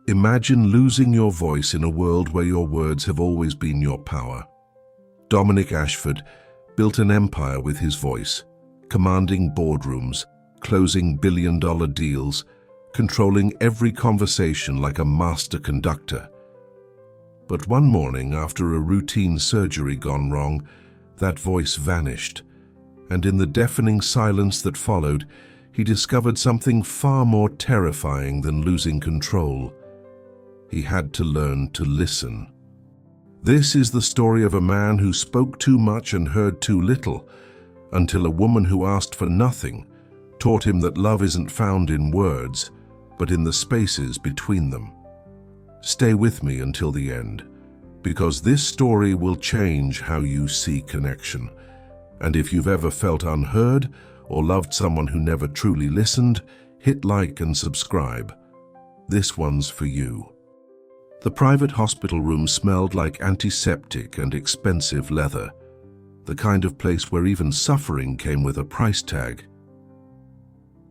Imagine losing your voice in a world where your words have always been your power. Dominic Ashford built an empire with his voice, commanding boardrooms, closing billion-dollar deals, controlling every conversation like a master conductor. But one morning, after a routine surgery gone wrong, that voice vanished, and in the deafening silence that followed, he discovered something far more terrifying than losing control. He had to learn to listen. This is the story of a man who spoke too much and heard too little, until a woman who asked for nothing taught him that love isn't found in words, but in the spaces between them. Stay with me until the end, because this story will change how you see connection. And if you've ever felt unheard or loved someone who never truly listened, hit like and subscribe. This one's for you. The private hospital room smelled like antiseptic and expensive leather, the kind of place where even suffering came with a price tag.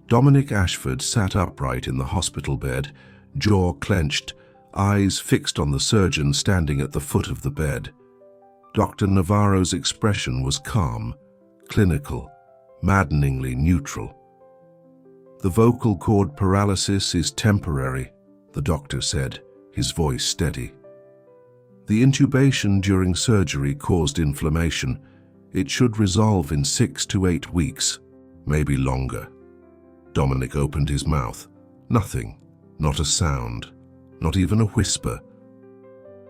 Dominic Ashford sat upright in the hospital bed, jaw clenched, eyes fixed on the surgeon standing at the foot of the bed. Dr. Navarro's expression was calm, clinical, maddeningly neutral. "The vocal cord paralysis is temporary," the doctor said, his voice steady. "The intubation during surgery caused inflammation. It should resolve in 6 to 8 weeks, maybe longer." Dominic opened his mouth. Nothing, not a sound, not even a whisper.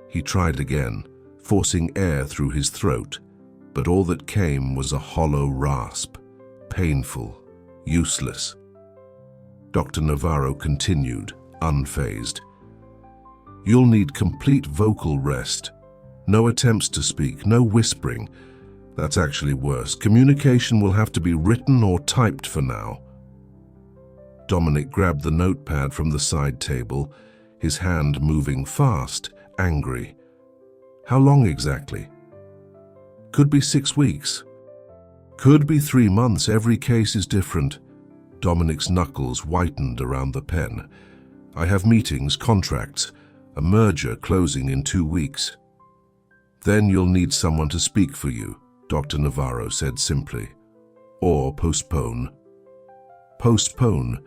He tried again, forcing air through his throat, but all that came was a hollow rasp, painful, useless. Dr. Navarro continued, unfazed. "You'll need complete vocal rest. No attempts to speak, no whispering. That's actually worse. Communication will have to be written or typed for now." Dominic grabbed the notepad from the side table, his hand moving fast, angry. "How long exactly?" "Could be 6 weeks. Could be 3 months. Every case is different." Dominic's knuckles whitened around the pen. "I have meetings, contracts, a merger closing in 2 weeks. Then you'll need someone to speak for you," Dr. Navarro said simply. "Or postpone." Postpone.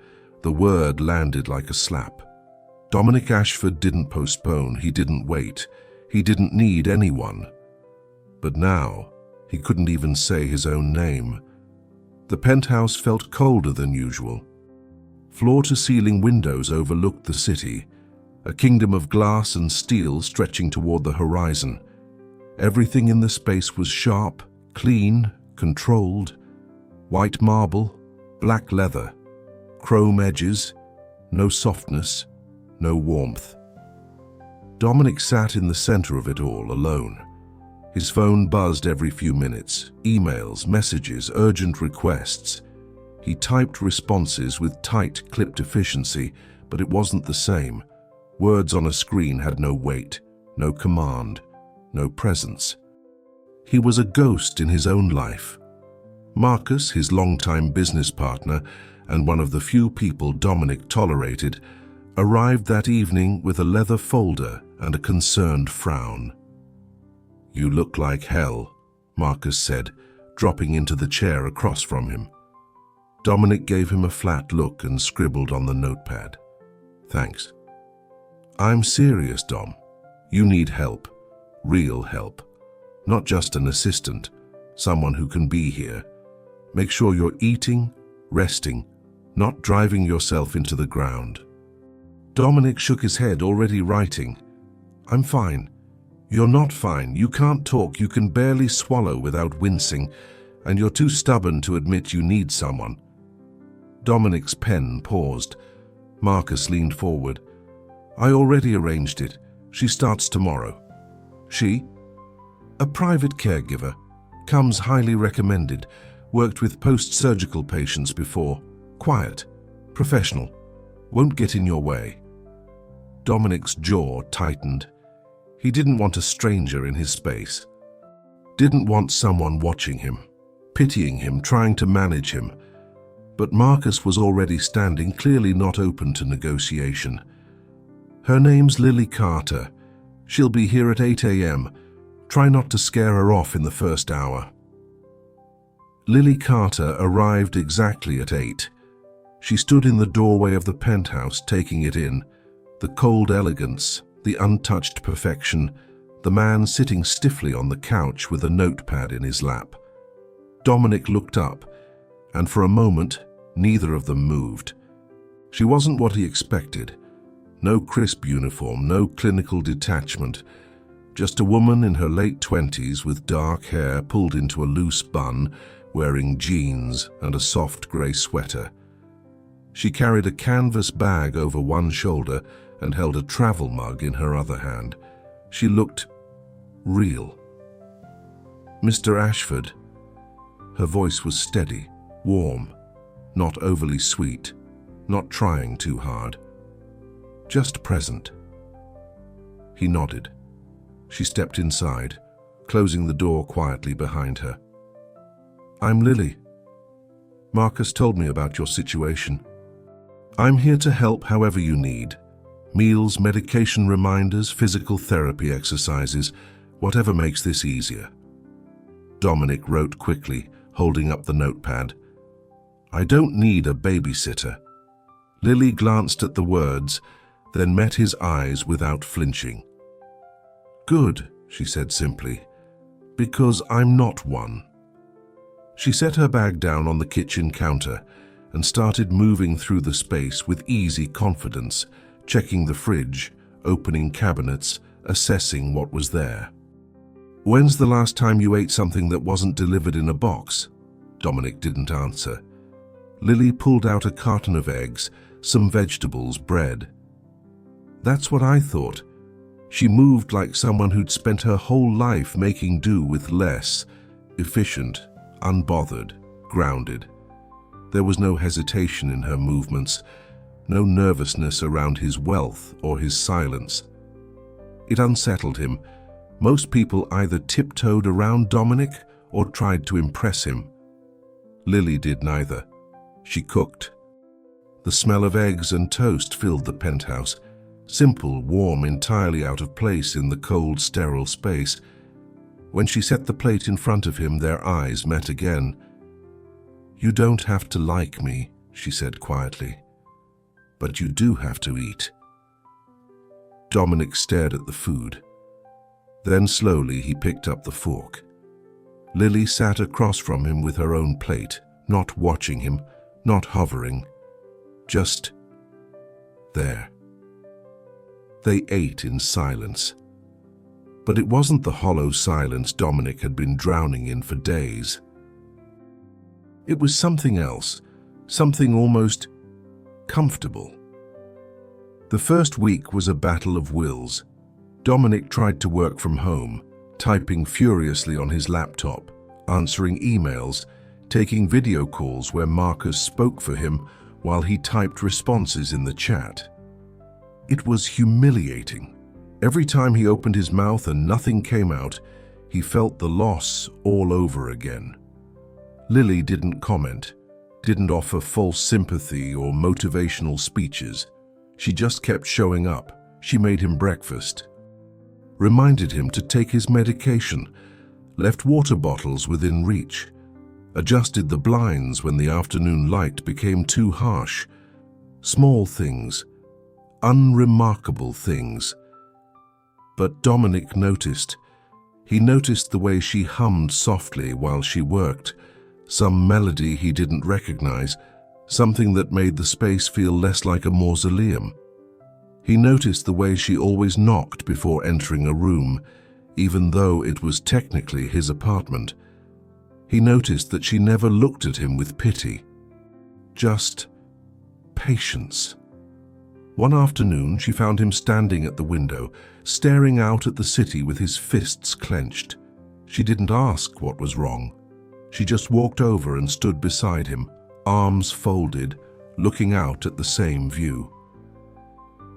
The word landed like a slap. Dominic Ashford didn't postpone, he didn't wait, he didn't need anyone. But now, he couldn't even say his own name. The penthouse felt colder than usual. Floor-to-ceiling windows overlooked the city, a kingdom of glass and steel stretching toward the horizon. Everything in the space was sharp, clean, controlled. White marble, black leather, chrome edges, no softness, no warmth. Dominic sat in the center of it all, alone. His phone buzzed every few minutes, emails, messages, urgent requests. He typed responses with tight, clipped efficiency, but it wasn't the same. Words on a screen had no weight, no command, no presence. He was a ghost in his own life. Marcus, his longtime business partner, and one of the few people Dominic tolerated, arrived that evening with a leather folder and a concerned frown. "You look like hell," Marcus said, dropping into the chair across from him. Dominic gave him a flat look and scribbled on the notepad. "Thanks." "I'm serious, Dom. You need help. Real help. Not just an assistant, someone who can be here. Make sure you're eating, resting, not driving yourself into the ground." Dominic shook his head, already writing. "I'm fine." "You're not fine. You can't talk. You can barely swallow without wincing, and you're too stubborn to admit you need someone." Dominic's pen paused. Marcus leaned forward. "I already arranged it. She starts tomorrow." "She?" "A private caregiver. Comes highly recommended. Worked with post-surgical patients before. Quiet. Professional. Won't get in your way." Dominic's jaw tightened. He didn't want a stranger in his space. Didn't want someone watching him, pitying him, trying to manage him. But Marcus was already standing, clearly not open to negotiation. Her name's Lily Carter. She'll be here at 8 a.m. Try not to scare her off in the first hour." Lily Carter arrived exactly at 8. She stood in the doorway of the penthouse, taking it in. The cold elegance, the untouched perfection, the man sitting stiffly on the couch with a notepad in his lap. Dominic looked up, and for a moment, neither of them moved. She wasn't what he expected. No crisp uniform, no clinical detachment. Just a woman in her late 20s with dark hair pulled into a loose bun, wearing jeans and a soft grey sweater. She carried a canvas bag over one shoulder and held a travel mug in her other hand. She looked real. "Mr. Ashford." Her voice was steady, warm, not overly sweet, not trying too hard. Just present. He nodded. She stepped inside, closing the door quietly behind her. "I'm Lily. Marcus told me about your situation. I'm here to help however you need. Meals, medication reminders, physical therapy exercises, whatever makes this easier." Dominic wrote quickly, holding up the notepad. "I don't need a babysitter." Lily glanced at the words, then met his eyes without flinching. "Good," she said simply, "because I'm not one." She set her bag down on the kitchen counter and started moving through the space with easy confidence, checking the fridge, opening cabinets, assessing what was there. "When's the last time you ate something that wasn't delivered in a box?" Dominic didn't answer. Lily pulled out a carton of eggs, some vegetables, bread. "That's what I thought." She moved like someone who'd spent her whole life making do with less, efficient, unbothered, grounded. There was no hesitation in her movements, no nervousness around his wealth or his silence. It unsettled him. Most people either tiptoed around Dominic or tried to impress him. Lily did neither. She cooked. The smell of eggs and toast filled the penthouse, simple, warm, entirely out of place in the cold, sterile space. When she set the plate in front of him, their eyes met again. "You don't have to like me," she said quietly, "but you do have to eat." Dominic stared at the food. Then slowly he picked up the fork. Lily sat across from him with her own plate, not watching him, not hovering, just there. They ate in silence. But it wasn't the hollow silence Dominic had been drowning in for days. It was something else, something almost comfortable. The first week was a battle of wills. Dominic tried to work from home, typing furiously on his laptop, answering emails, taking video calls where Marcus spoke for him while he typed responses in the chat. It was humiliating. Every time he opened his mouth and nothing came out, he felt the loss all over again. Lily didn't comment, didn't offer false sympathy or motivational speeches. She just kept showing up. She made him breakfast, reminded him to take his medication, left water bottles within reach, adjusted the blinds when the afternoon light became too harsh. Small things, unremarkable things. But Dominic noticed. He noticed the way she hummed softly while she worked, some melody he didn't recognize, something that made the space feel less like a mausoleum. He noticed the way she always knocked before entering a room, even though it was technically his apartment. He noticed that she never looked at him with pity, just patience. One afternoon, she found him standing at the window, staring out at the city with his fists clenched. She didn't ask what was wrong. She just walked over and stood beside him, arms folded, looking out at the same view.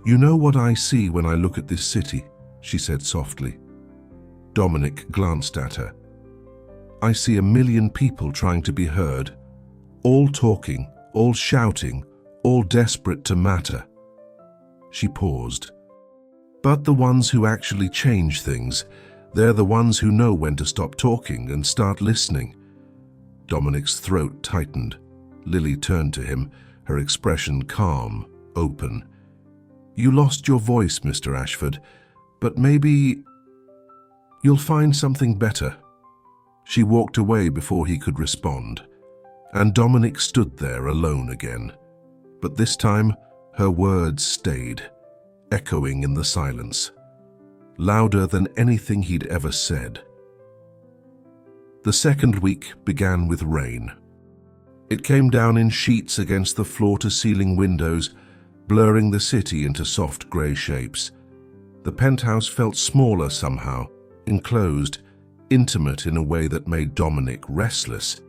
"You know what I see when I look at this city," she said softly. Dominic glanced at her. "I see 1,000,000 people trying to be heard, all talking, all shouting, all desperate to matter." She paused. But the ones who actually change things, they're the ones who know when to stop talking and start listening. Dominic's throat tightened. Lily turned to him, her expression calm, open. "You lost your voice, Mr. Ashford, but maybe you'll find something better." She walked away before he could respond, and Dominic stood there alone again. But this time, her words stayed, echoing in the silence, louder than anything he'd ever said. The second week began with rain. It came down in sheets against the floor-to-ceiling windows, blurring the city into soft grey shapes. The penthouse felt smaller somehow, enclosed, intimate in a way that made Dominic restless.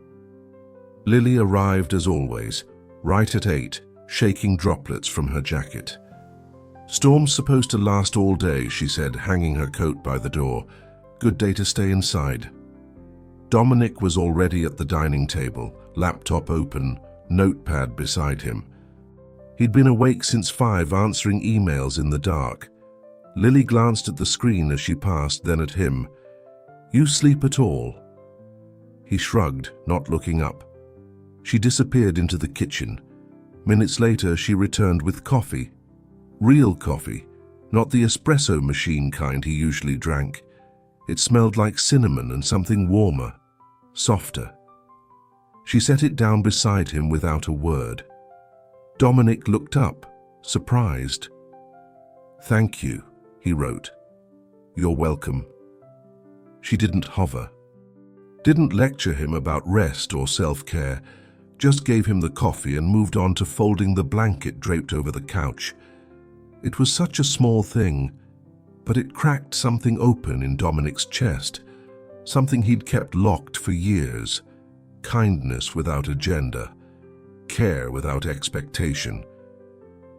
Lily arrived as always, right at 8, shaking droplets from her jacket. "Storm's supposed to last all day," she said, hanging her coat by the door. "Good day to stay inside." Dominic was already at the dining table, laptop open, notepad beside him. He'd been awake since 5, answering emails in the dark. Lily glanced at the screen as she passed, then at him. "You sleep at all?" He shrugged, not looking up. She disappeared into the kitchen. Minutes later, she returned with coffee. Real coffee, not the espresso machine kind he usually drank. It smelled like cinnamon and something warmer, softer. She set it down beside him without a word. Dominic looked up, surprised. "Thank you," he wrote. "You're welcome." She didn't hover, didn't lecture him about rest or self-care, just gave him the coffee and moved on to folding the blanket draped over the couch. It was such a small thing, but it cracked something open in Dominic's chest, something he'd kept locked for years. Kindness without agenda, care without expectation.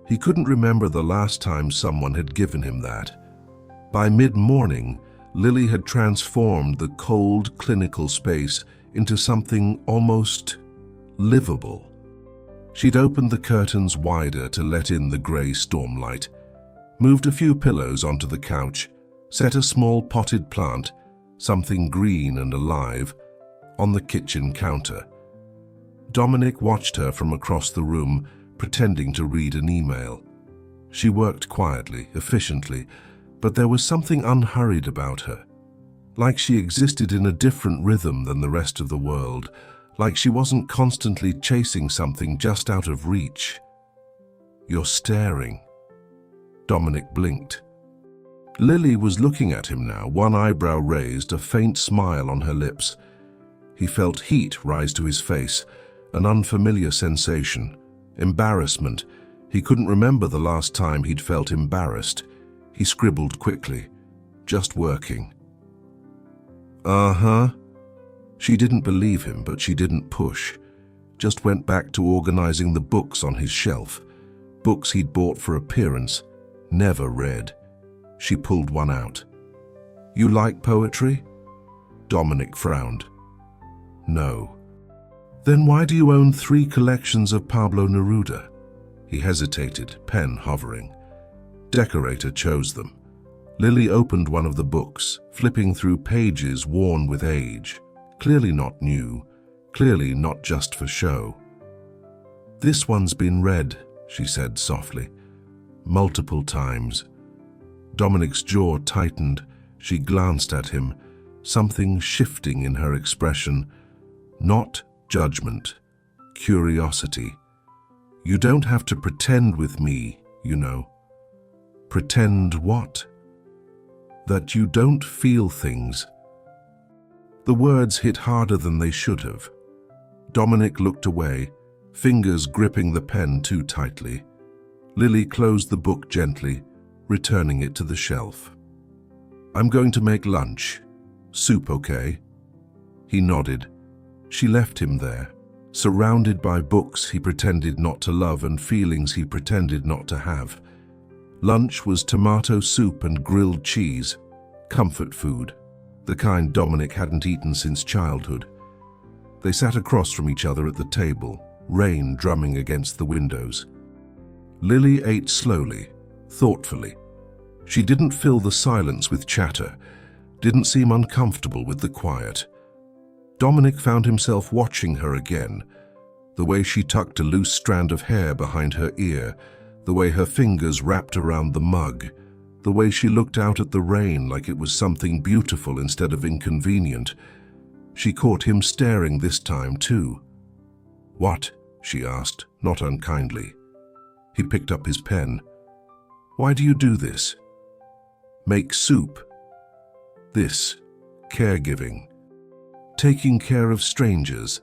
He couldn't remember the last time someone had given him that. By mid-morning, Lily had transformed the cold, clinical space into something almost livable. She'd opened the curtains wider to let in the grey stormlight, moved a few pillows onto the couch, set a small potted plant, something green and alive, on the kitchen counter. Dominic watched her from across the room, pretending to read an email. She worked quietly, efficiently, but there was something unhurried about her, like she existed in a different rhythm than the rest of the world, like she wasn't constantly chasing something just out of reach. "You're staring." Dominic blinked. Lily was looking at him now, one eyebrow raised, a faint smile on her lips. He felt heat rise to his face, an unfamiliar sensation, embarrassment. He couldn't remember the last time he'd felt embarrassed. He scribbled quickly, "Just working." "Uh-huh." She didn't believe him, but she didn't push. Just went back to organizing the books on his shelf. Books he'd bought for appearance, never read. She pulled one out. "You like poetry?" Dominic frowned. "No." "Then why do you own 3 collections of Pablo Neruda?" He hesitated, pen hovering. Decorator chose them. Lily opened one of the books, flipping through pages worn with age. Clearly not new, clearly not just for show. "This one's been read," she said softly, "multiple times." Dominic's jaw tightened. She glanced at him, something shifting in her expression. Not judgment, curiosity. "You don't have to pretend with me, you know." "Pretend what?" "That you don't feel things." The words hit harder than they should have. Dominic looked away, fingers gripping the pen too tightly. Lily closed the book gently, returning it to the shelf. "I'm going to make lunch. Soup, okay?" He nodded. She left him there, surrounded by books he pretended not to love and feelings he pretended not to have. Lunch was tomato soup and grilled cheese, comfort food, the kind Dominic hadn't eaten since childhood. They sat across from each other at the table, rain drumming against the windows. Lily ate slowly, thoughtfully. She didn't fill the silence with chatter, didn't seem uncomfortable with the quiet. Dominic found himself watching her again, the way she tucked a loose strand of hair behind her ear, the way her fingers wrapped around the mug, the way she looked out at the rain like it was something beautiful instead of inconvenient. She caught him staring this time too. "What?" she asked, not unkindly. He picked up his pen. "Why do you do this?" "Make soup." This, caregiving. Taking care of strangers.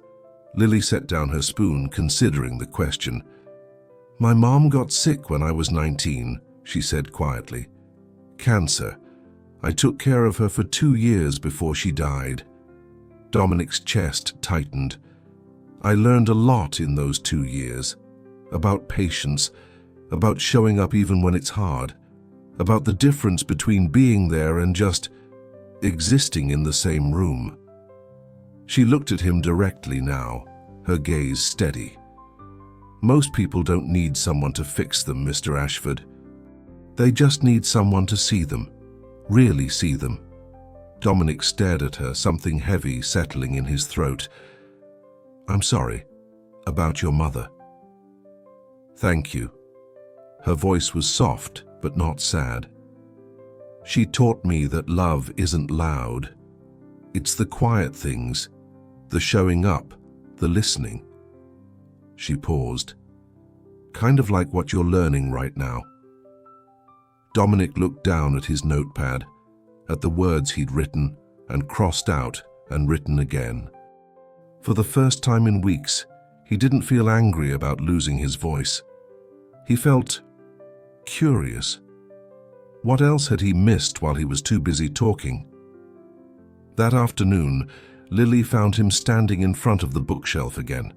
Lily set down her spoon, considering the question. "My mom got sick when I was 19, she said quietly. "Cancer. I took care of her for 2 years before she died." Dominic's chest tightened. "I learned a lot in those 2 years. About patience, about showing up even when it's hard, about the difference between being there and just existing in the same room." She looked at him directly now, her gaze steady. "Most people don't need someone to fix them, Mr. Ashford. They just need someone to see them, really see them." Dominic stared at her, something heavy settling in his throat. "I'm sorry. About your mother." "Thank you." Her voice was soft, but not sad. "She taught me that love isn't loud. It's the quiet things, the showing up, the listening." She paused. "Kind of like what you're learning right now." Dominic looked down at his notepad, at the words he'd written and crossed out and written again. For the first time in weeks, he didn't feel angry about losing his voice. He felt curious. What else had he missed while he was too busy talking? That afternoon, Lily found him standing in front of the bookshelf again.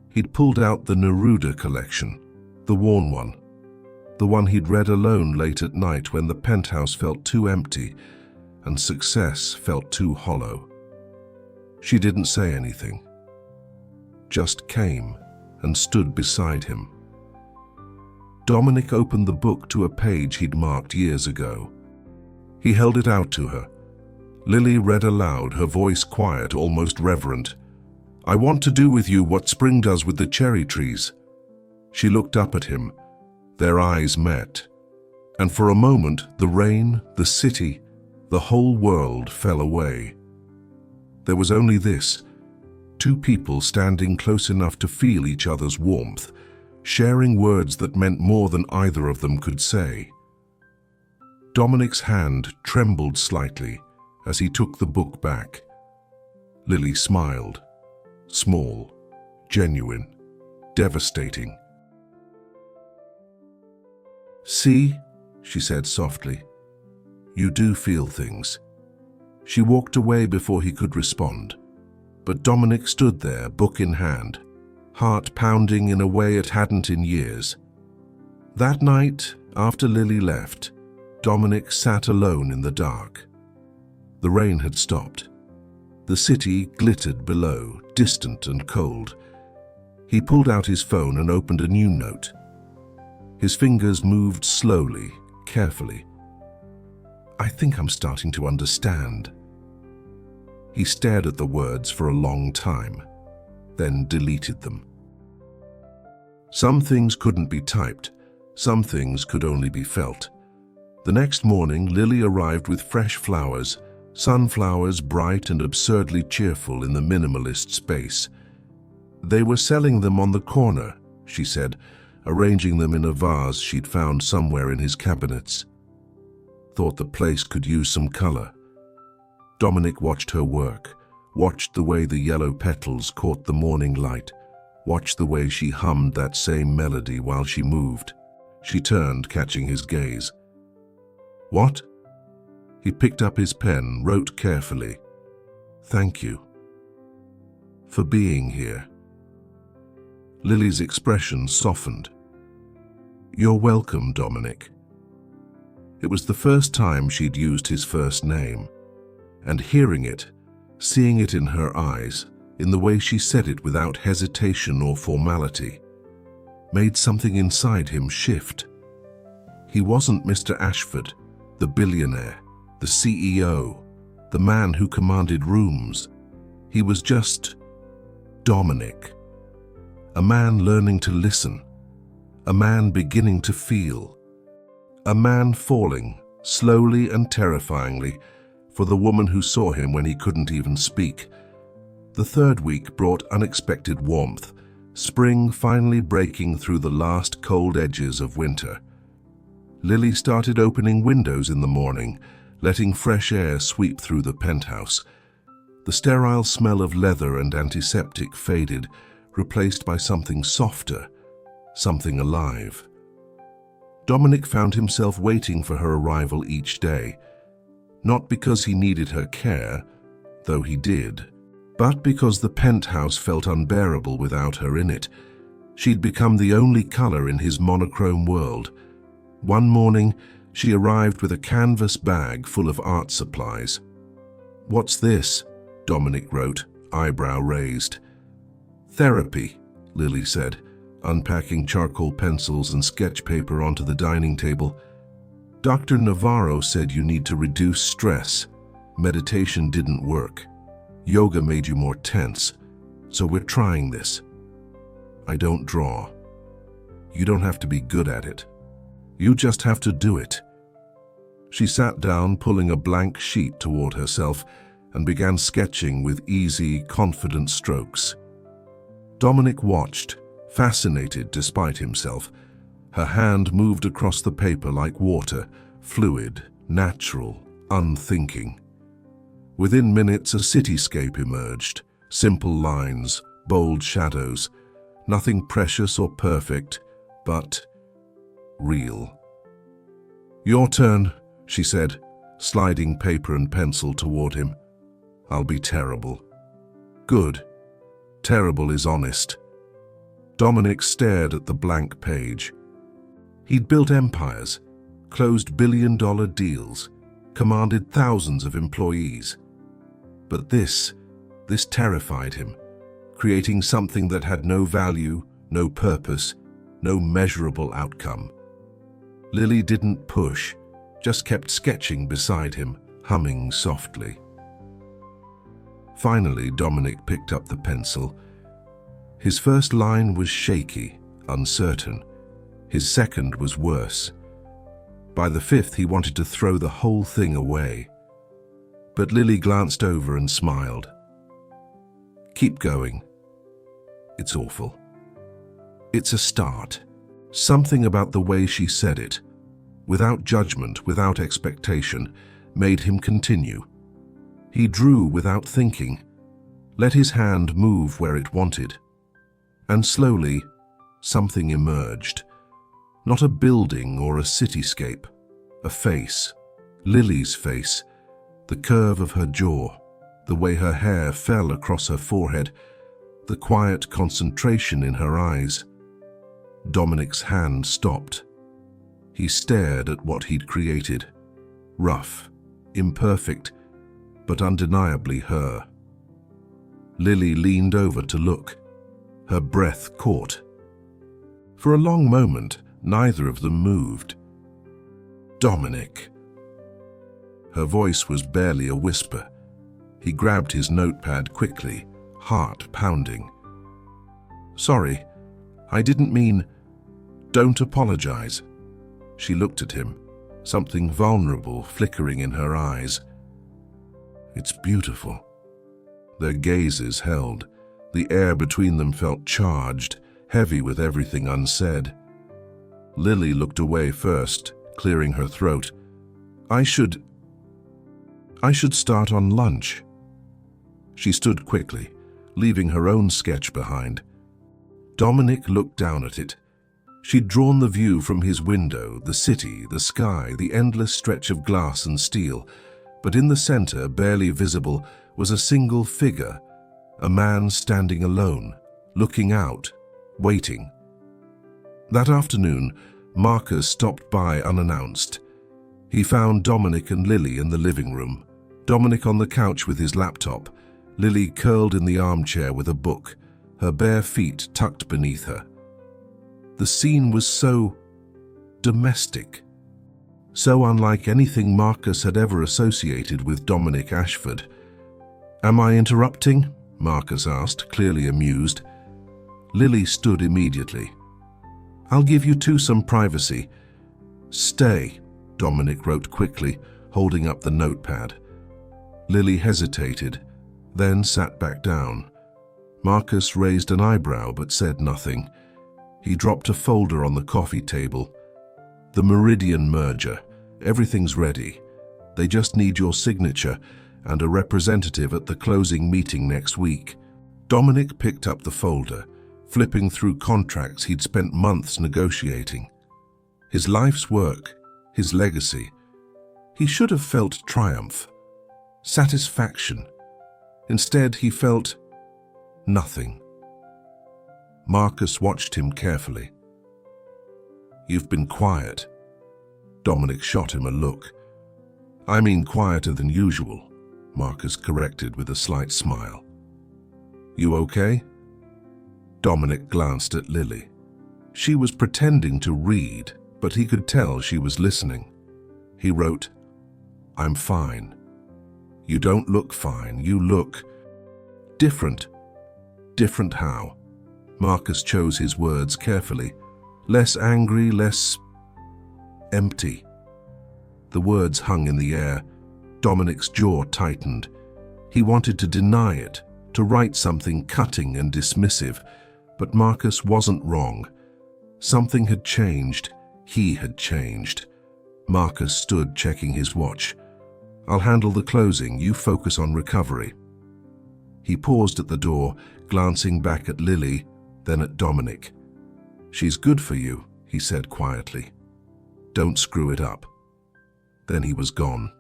He'd pulled out the Neruda collection, the worn one, the one he'd read alone late at night when the penthouse felt too empty and success felt too hollow. She didn't say anything, just came and stood beside him. Dominic opened the book to a page he'd marked years ago. He held it out to her. Lily read aloud, her voice quiet, almost reverent. "I want to do with you what spring does with the cherry trees." She looked up at him. Their eyes met. And for a moment, the rain, the city, the whole world fell away. There was only this, two people standing close enough to feel each other's warmth, sharing words that meant more than either of them could say. Dominic's hand trembled slightly as he took the book back. Lily smiled. Small, genuine, devastating. "See," she said softly, "you do feel things." She walked away before he could respond, but Dominic stood there, book in hand, heart pounding in a way it hadn't in years. That night, after Lily left, Dominic sat alone in the dark. The rain had stopped. The city glittered below, distant and cold. He pulled out his phone and opened a new note. His fingers moved slowly, carefully. "I think I'm starting to understand." He stared at the words for a long time, then deleted them. Some things couldn't be typed, some things could only be felt. The next morning, Lily arrived with fresh flowers, sunflowers bright and absurdly cheerful in the minimalist space. They were selling them on the corner, she said, arranging them in a vase she'd found somewhere in his cabinets. Thought the place could use some color. Dominic watched her work, watched the way the yellow petals caught the morning light, watched the way she hummed that same melody while she moved. She turned, catching his gaze. "What?" He picked up his pen, wrote carefully. "Thank you for being here." Lily's expression softened. "You're welcome, Dominic." It was the first time she'd used his first name, and hearing it, seeing it in her eyes, in the way she said it without hesitation or formality, made something inside him shift. He wasn't Mr. Ashford, the billionaire, the CEO, the man who commanded rooms. He was just Dominic. A man learning to listen. A man beginning to feel. A man falling, slowly and terrifyingly, for the woman who saw him when he couldn't even speak. The third week brought unexpected warmth, spring finally breaking through the last cold edges of winter. Lily started opening windows in the morning, letting fresh air sweep through the penthouse. The sterile smell of leather and antiseptic faded, replaced by something softer, something alive. Dominic found himself waiting for her arrival each day, not because he needed her care, though he did, but because the penthouse felt unbearable without her in it. She'd become the only color in his monochrome world. One morning, she arrived with a canvas bag full of art supplies. "What's this?" Dominic wrote, eyebrow raised. "Therapy," Lily said, unpacking charcoal pencils and sketch paper onto the dining table. "Dr. Navarro said you need to reduce stress. Meditation didn't work. Yoga made you more tense, so we're trying this. I don't draw. You don't have to be good at it. You just have to do it." She sat down, pulling a blank sheet toward herself, and began sketching with easy, confident strokes. Dominic watched, fascinated despite himself. Her hand moved across the paper like water, fluid, natural, unthinking. Within minutes, a cityscape emerged. Simple lines, bold shadows. Nothing precious or perfect, but real. "Your turn," she said, sliding paper and pencil toward him. "I'll be terrible." "Good. Terrible is honest." Dominic stared at the blank page. He'd built empires, closed billion-dollar deals, commanded thousands of employees. But this terrified him, creating something that had no value, no purpose, no measurable outcome. Lily didn't push, just kept sketching beside him, humming softly. Finally, Dominic picked up the pencil. His first line was shaky, uncertain. His second was worse. By the fifth, he wanted to throw the whole thing away. But Lily glanced over and smiled. "Keep going. It's awful." "It's a start." Something about the way she said it, without judgment, without expectation, made him continue. He drew without thinking, let his hand move where it wanted. And slowly, something emerged. Not a building or a cityscape, a face, Lily's face, the curve of her jaw, the way her hair fell across her forehead, the quiet concentration in her eyes. Dominic's hand stopped. He stared at what he'd created. Rough, imperfect, but undeniably her. Lily leaned over to look. Her breath caught. For a long moment, neither of them moved. "Dominic." Her voice was barely a whisper. He grabbed his notepad quickly, heart pounding. "Sorry, I didn't mean... Don't apologize." She looked at him, something vulnerable flickering in her eyes. "It's beautiful." Their gazes held. The air between them felt charged, heavy with everything unsaid. Lily looked away first, clearing her throat. I should start on lunch." She stood quickly, leaving her own sketch behind. Dominic looked down at it. She'd drawn the view from his window, the city, the sky, the endless stretch of glass and steel. But in the center, barely visible, was a single figure, a man standing alone, looking out, waiting. That afternoon, Marcus stopped by unannounced. He found Dominic and Lily in the living room, Dominic on the couch with his laptop, Lily curled in the armchair with a book, her bare feet tucked beneath her. The scene was so domestic, so unlike anything Marcus had ever associated with Dominic Ashford. "Am I interrupting?" Marcus asked, clearly amused. Lily stood immediately. "I'll give you two some privacy." "Stay," Dominic wrote quickly, holding up the notepad. Lily hesitated, then sat back down. Marcus raised an eyebrow but said nothing. He dropped a folder on the coffee table. "The Meridian merger. Everything's ready. They just need your signature and a representative at the closing meeting next week." Dominic picked up the folder, flipping through contracts he'd spent months negotiating. His life's work, his legacy. He should have felt triumph, satisfaction. Instead, he felt nothing. Marcus watched him carefully. "You've been quiet." Dominic shot him a look. "I mean quieter than usual," Marcus corrected with a slight smile. "You okay?" Dominic glanced at Lily. She was pretending to read, but he could tell she was listening. He wrote, "I'm fine." "You don't look fine. You look different." "Different how?" Marcus chose his words carefully. "Less angry, less empty." The words hung in the air. Dominic's jaw tightened. He wanted to deny it, to write something cutting and dismissive, but Marcus wasn't wrong. Something had changed. He had changed. Marcus stood, checking his watch. "I'll handle the closing. You focus on recovery." He paused at the door, glancing back at Lily, then at Dominic. "She's good for you," he said quietly. "Don't screw it up." Then he was gone.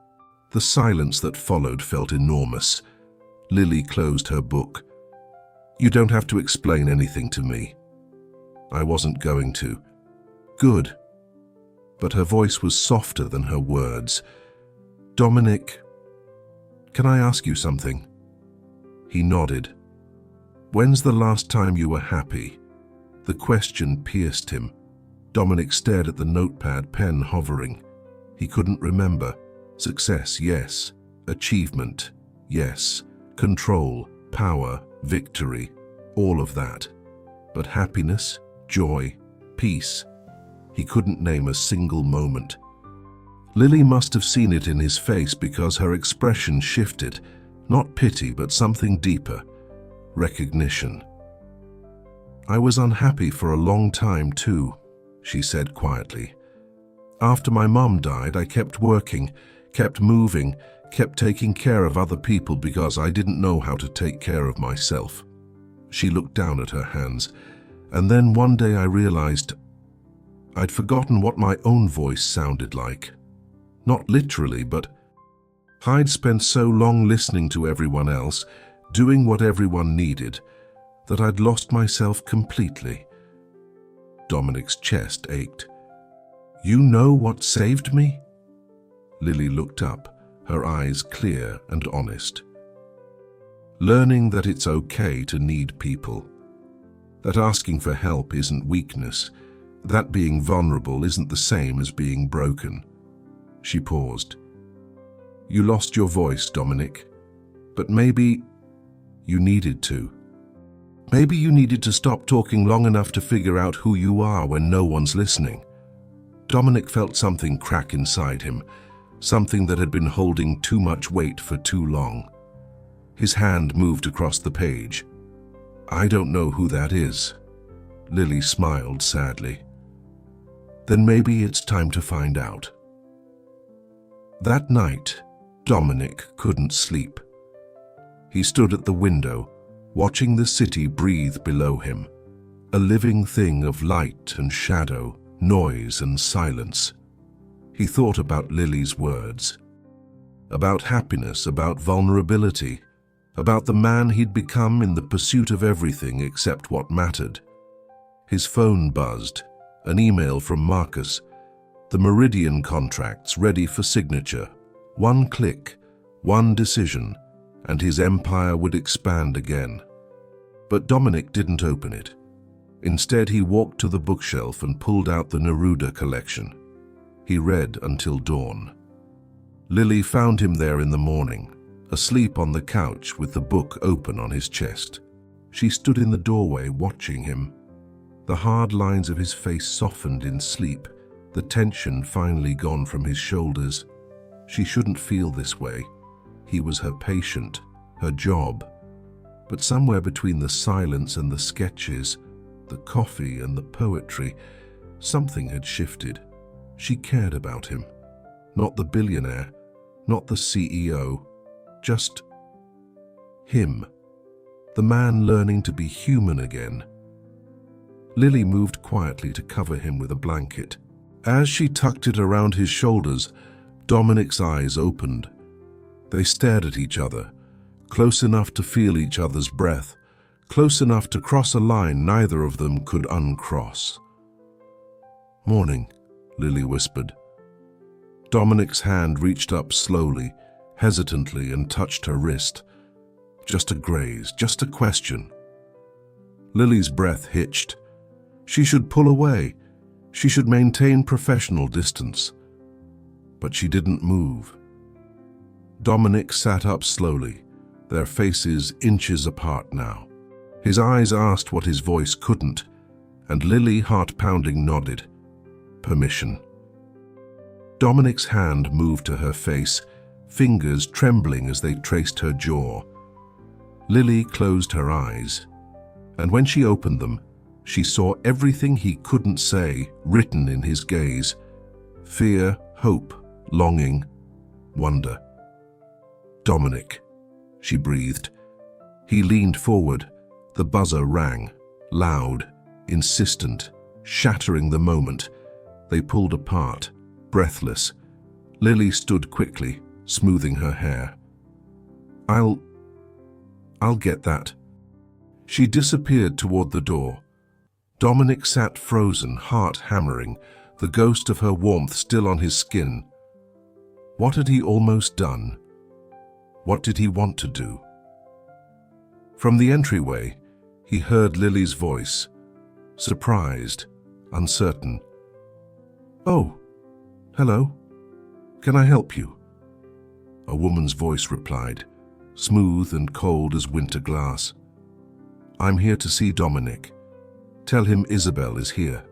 The silence that followed felt enormous. Lily closed her book. "You don't have to explain anything to me." "I wasn't going to." "Good." But her voice was softer than her words. "Dominic, can I ask you something?" He nodded. "When's the last time you were happy?" The question pierced him. Dominic stared at the notepad, pen hovering. He couldn't remember. Success, yes. Achievement, yes. Control, power, victory, all of that. But happiness, joy, peace. He couldn't name a single moment. Lily must have seen it in his face because her expression shifted. Not pity, but something deeper. Recognition. "I was unhappy for a long time too," she said quietly. "After my mom died, I kept working, kept moving, kept taking care of other people because I didn't know how to take care of myself." She looked down at her hands, and then one day I realized I'd forgotten what my own voice sounded like. Not literally, but I'd spent so long listening to everyone else, doing what everyone needed, that I'd lost myself completely. Dominic's chest ached. "You know what saved me?" Lily looked up, her eyes clear and honest. "Learning that it's okay to need people. That asking for help isn't weakness. That being vulnerable isn't the same as being broken." She paused. "You lost your voice, Dominic, but maybe you needed to. Maybe you needed to stop talking long enough to figure out who you are when no one's listening." Dominic felt something crack inside him, something that had been holding too much weight for too long. His hand moved across the page. "I don't know who that is." Lily smiled sadly. "Then maybe it's time to find out." That night, Dominic couldn't sleep. He stood at the window, watching the city breathe below him, a living thing of light and shadow, noise and silence. He thought about Lily's words, about happiness, about vulnerability, about the man he'd become in the pursuit of everything except what mattered. His phone buzzed, an email from Marcus. The Meridian contracts ready for signature. One click, one decision, and his empire would expand again. But Dominic didn't open it. Instead, he walked to the bookshelf and pulled out the Neruda collection. He read until dawn. Lily found him there in the morning, asleep on the couch with the book open on his chest. She stood in the doorway watching him. The hard lines of his face softened in sleep, the tension finally gone from his shoulders. She shouldn't feel this way. He was her patient, her job. But somewhere between the silence and the sketches, the coffee and the poetry, something had shifted. She cared about him. Not the billionaire, not the CEO, just him. The man learning to be human again. Lily moved quietly to cover him with a blanket. As she tucked it around his shoulders, Dominic's eyes opened. They stared at each other, close enough to feel each other's breath, close enough to cross a line neither of them could uncross. "Morning," Lily whispered. Dominic's hand reached up slowly, hesitantly, and touched her wrist. Just a graze, just a question. Lily's breath hitched. She should pull away. She should maintain professional distance. But she didn't move. Dominic sat up slowly, their faces inches apart now. His eyes asked what his voice couldn't, and Lily, heart-pounding, nodded. Permission. Dominic's hand moved to her face, fingers trembling as they traced her jaw. Lily closed her eyes, and when she opened them, she saw everything he couldn't say written in his gaze. Fear, hope, longing, wonder. "Dominic," she breathed. He leaned forward. The buzzer rang, loud, insistent, shattering the moment. They pulled apart, breathless. Lily stood quickly, smoothing her hair. I'll get that." She disappeared toward the door. Dominic sat frozen, heart hammering, the ghost of her warmth still on his skin. What had he almost done? What did he want to do? From the entryway, he heard Lily's voice, surprised, uncertain. "Oh, hello. Can I help you?" A woman's voice replied, smooth and cold as winter glass. "I'm here to see Dominic. Tell him Isabel is here."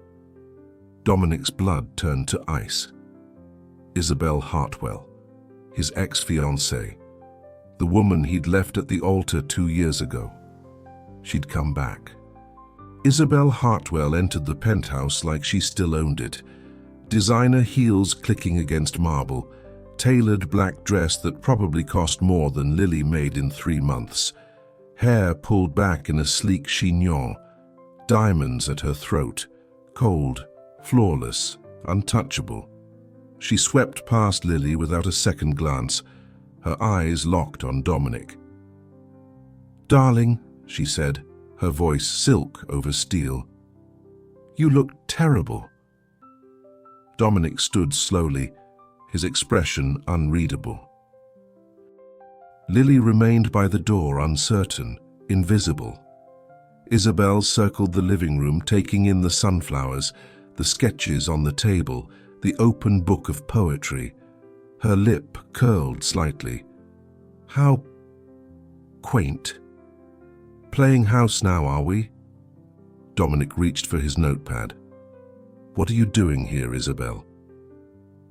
Dominic's blood turned to ice. Isabel Hartwell, his ex-fiancée, the woman he'd left at the altar 2 years ago. She'd come back. Isabel Hartwell entered the penthouse like she still owned it. Designer heels clicking against marble, tailored black dress that probably cost more than Lily made in 3 months, hair pulled back in a sleek chignon, diamonds at her throat, cold, flawless, untouchable. She swept past Lily without a second glance, her eyes locked on Dominic. "Darling," she said, her voice silk over steel. "You look terrible." Dominic stood slowly, his expression unreadable. Lily remained by the door, uncertain, invisible. Isabel circled the living room, taking in the sunflowers, the sketches on the table, the open book of poetry. Her lip curled slightly. How quaint. "Playing house now, are we?" Dominic reached for his notepad. "What are you doing here, Isabel?"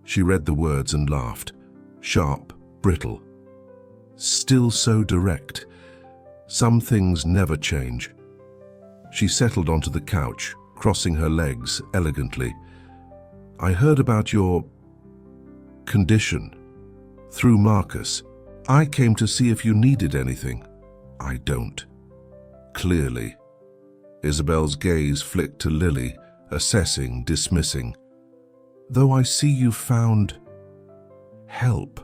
She read the words and laughed, sharp, brittle. Still so direct. Some things never change. She settled onto the couch, crossing her legs elegantly. "I heard about your condition through Marcus. I came to see if you needed anything." "I don't." Clearly. Isabel's gaze flicked to Lily, assessing, dismissing. "Though I see you found help."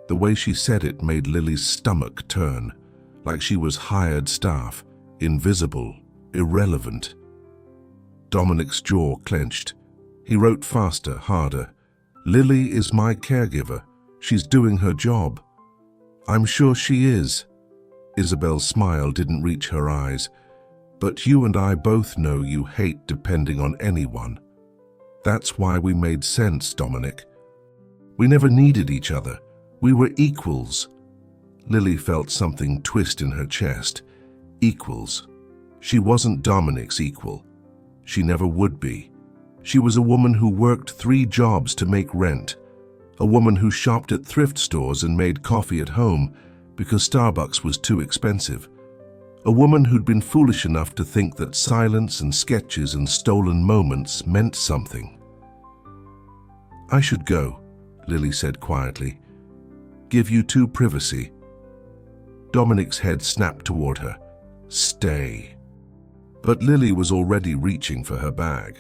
The way she said it made Lily's stomach turn, like she was hired staff, invisible, irrelevant. Dominic's jaw clenched. He wrote faster, harder. "Lily is my caregiver. She's doing her job." "I'm sure she is." Isabel's smile didn't reach her eyes. "But you and I both know you hate depending on anyone." That's why we made sense, Dominic. We never needed each other. We were equals. Lily felt something twist in her chest. Equals. She wasn't Dominic's equal. She never would be. She was a woman who worked 3 jobs to make rent. A woman who shopped at thrift stores and made coffee at home because Starbucks was too expensive. A woman who'd been foolish enough to think that silence and sketches and stolen moments meant something. "I should go," Lily said quietly. "Give you 2 privacy." Dominic's head snapped toward her. "Stay." But Lily was already reaching for her bag.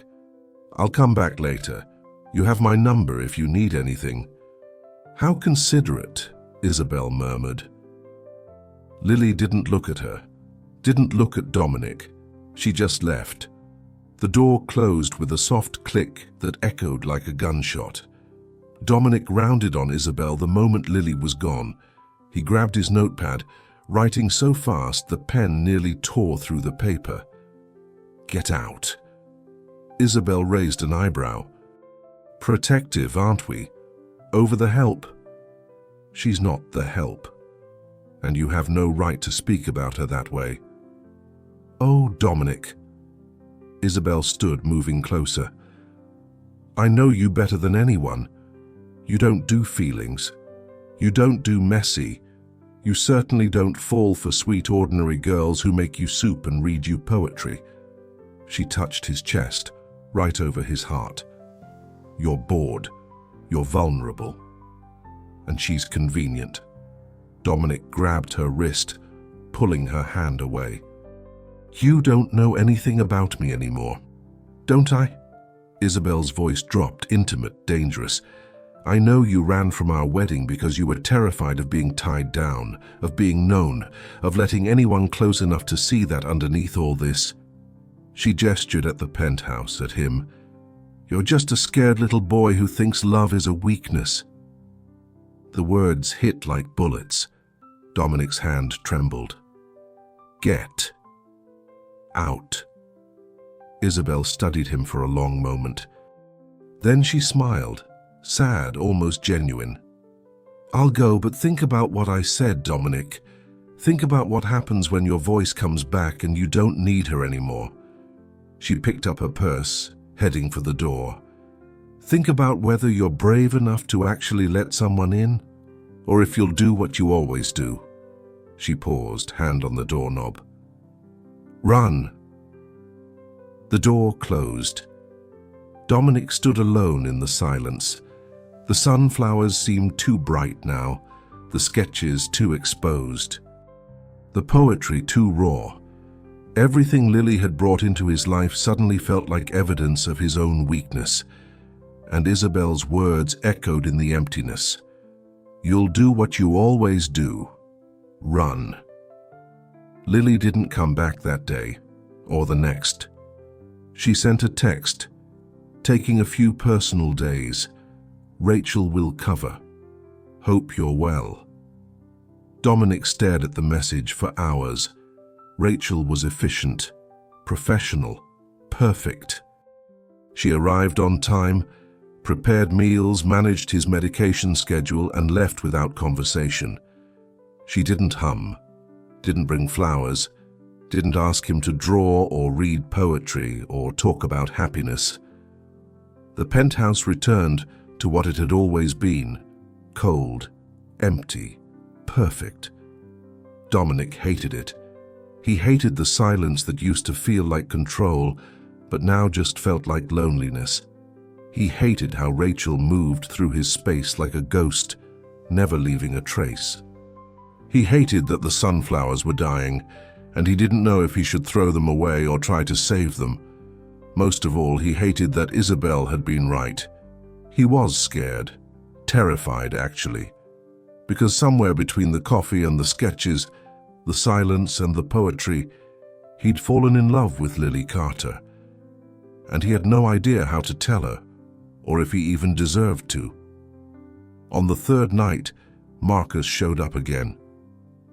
"I'll come back later. You have my number if you need anything." "How considerate," Isabel murmured. Lily didn't look at her, didn't look at Dominic. She just left. The door closed with a soft click that echoed like a gunshot. Dominic rounded on Isabel the moment Lily was gone. He grabbed his notepad, writing so fast the pen nearly tore through the paper. "Get out." Isabel raised an eyebrow. "Protective, aren't we? Over the help." "She's not the help. And you have no right to speak about her that way." "Oh, Dominic." Isabel stood, moving closer. "I know you better than anyone. You don't do feelings. You don't do messy. You certainly don't fall for sweet ordinary girls who make you soup and read you poetry." She touched his chest, right over his heart. "You're bored. You're vulnerable. And she's convenient." Dominic grabbed her wrist, pulling her hand away. "You don't know anything about me anymore. Don't I?" Isabel's voice dropped, intimate, dangerous. "I know you ran from our wedding because you were terrified of being tied down, of being known, of letting anyone close enough to see that underneath all this." She gestured at the penthouse, at him. "You're just a scared little boy who thinks love is a weakness." The words hit like bullets. Dominic's hand trembled. "Get out." Isabel studied him for a long moment. Then she smiled, sad, almost genuine. "I'll go, but think about what I said, Dominic. Think about what happens when your voice comes back and you don't need her anymore." She picked up her purse, heading for the door. "Think about whether you're brave enough to actually let someone in, or if you'll do what you always do." She paused, hand on the doorknob. "Run." The door closed. Dominic stood alone in the silence. The sunflowers seemed too bright now, the sketches too exposed, the poetry too raw. Everything Lily had brought into his life suddenly felt like evidence of his own weakness, and Isabel's words echoed in the emptiness. "You'll do what you always do. Run." Lily didn't come back that day, or the next. She sent a text, "Taking a few personal days. Rachel will cover. Hope you're well." Dominic stared at the message for hours. Rachel was efficient, professional, perfect. She arrived on time, prepared meals, managed his medication schedule, and left without conversation. She didn't hum, didn't bring flowers, didn't ask him to draw or read poetry or talk about happiness. The penthouse returned to what it had always been: cold, empty, perfect. Dominic hated it. He hated the silence that used to feel like control, but now just felt like loneliness. He hated how Rachel moved through his space like a ghost, never leaving a trace. He hated that the sunflowers were dying, and he didn't know if he should throw them away or try to save them. Most of all, he hated that Isabel had been right. He was scared, terrified actually, because somewhere between the coffee and the sketches, the silence and the poetry, he'd fallen in love with Lily Carter. And he had no idea how to tell her, or if he even deserved to. On the 3rd night, Marcus showed up again.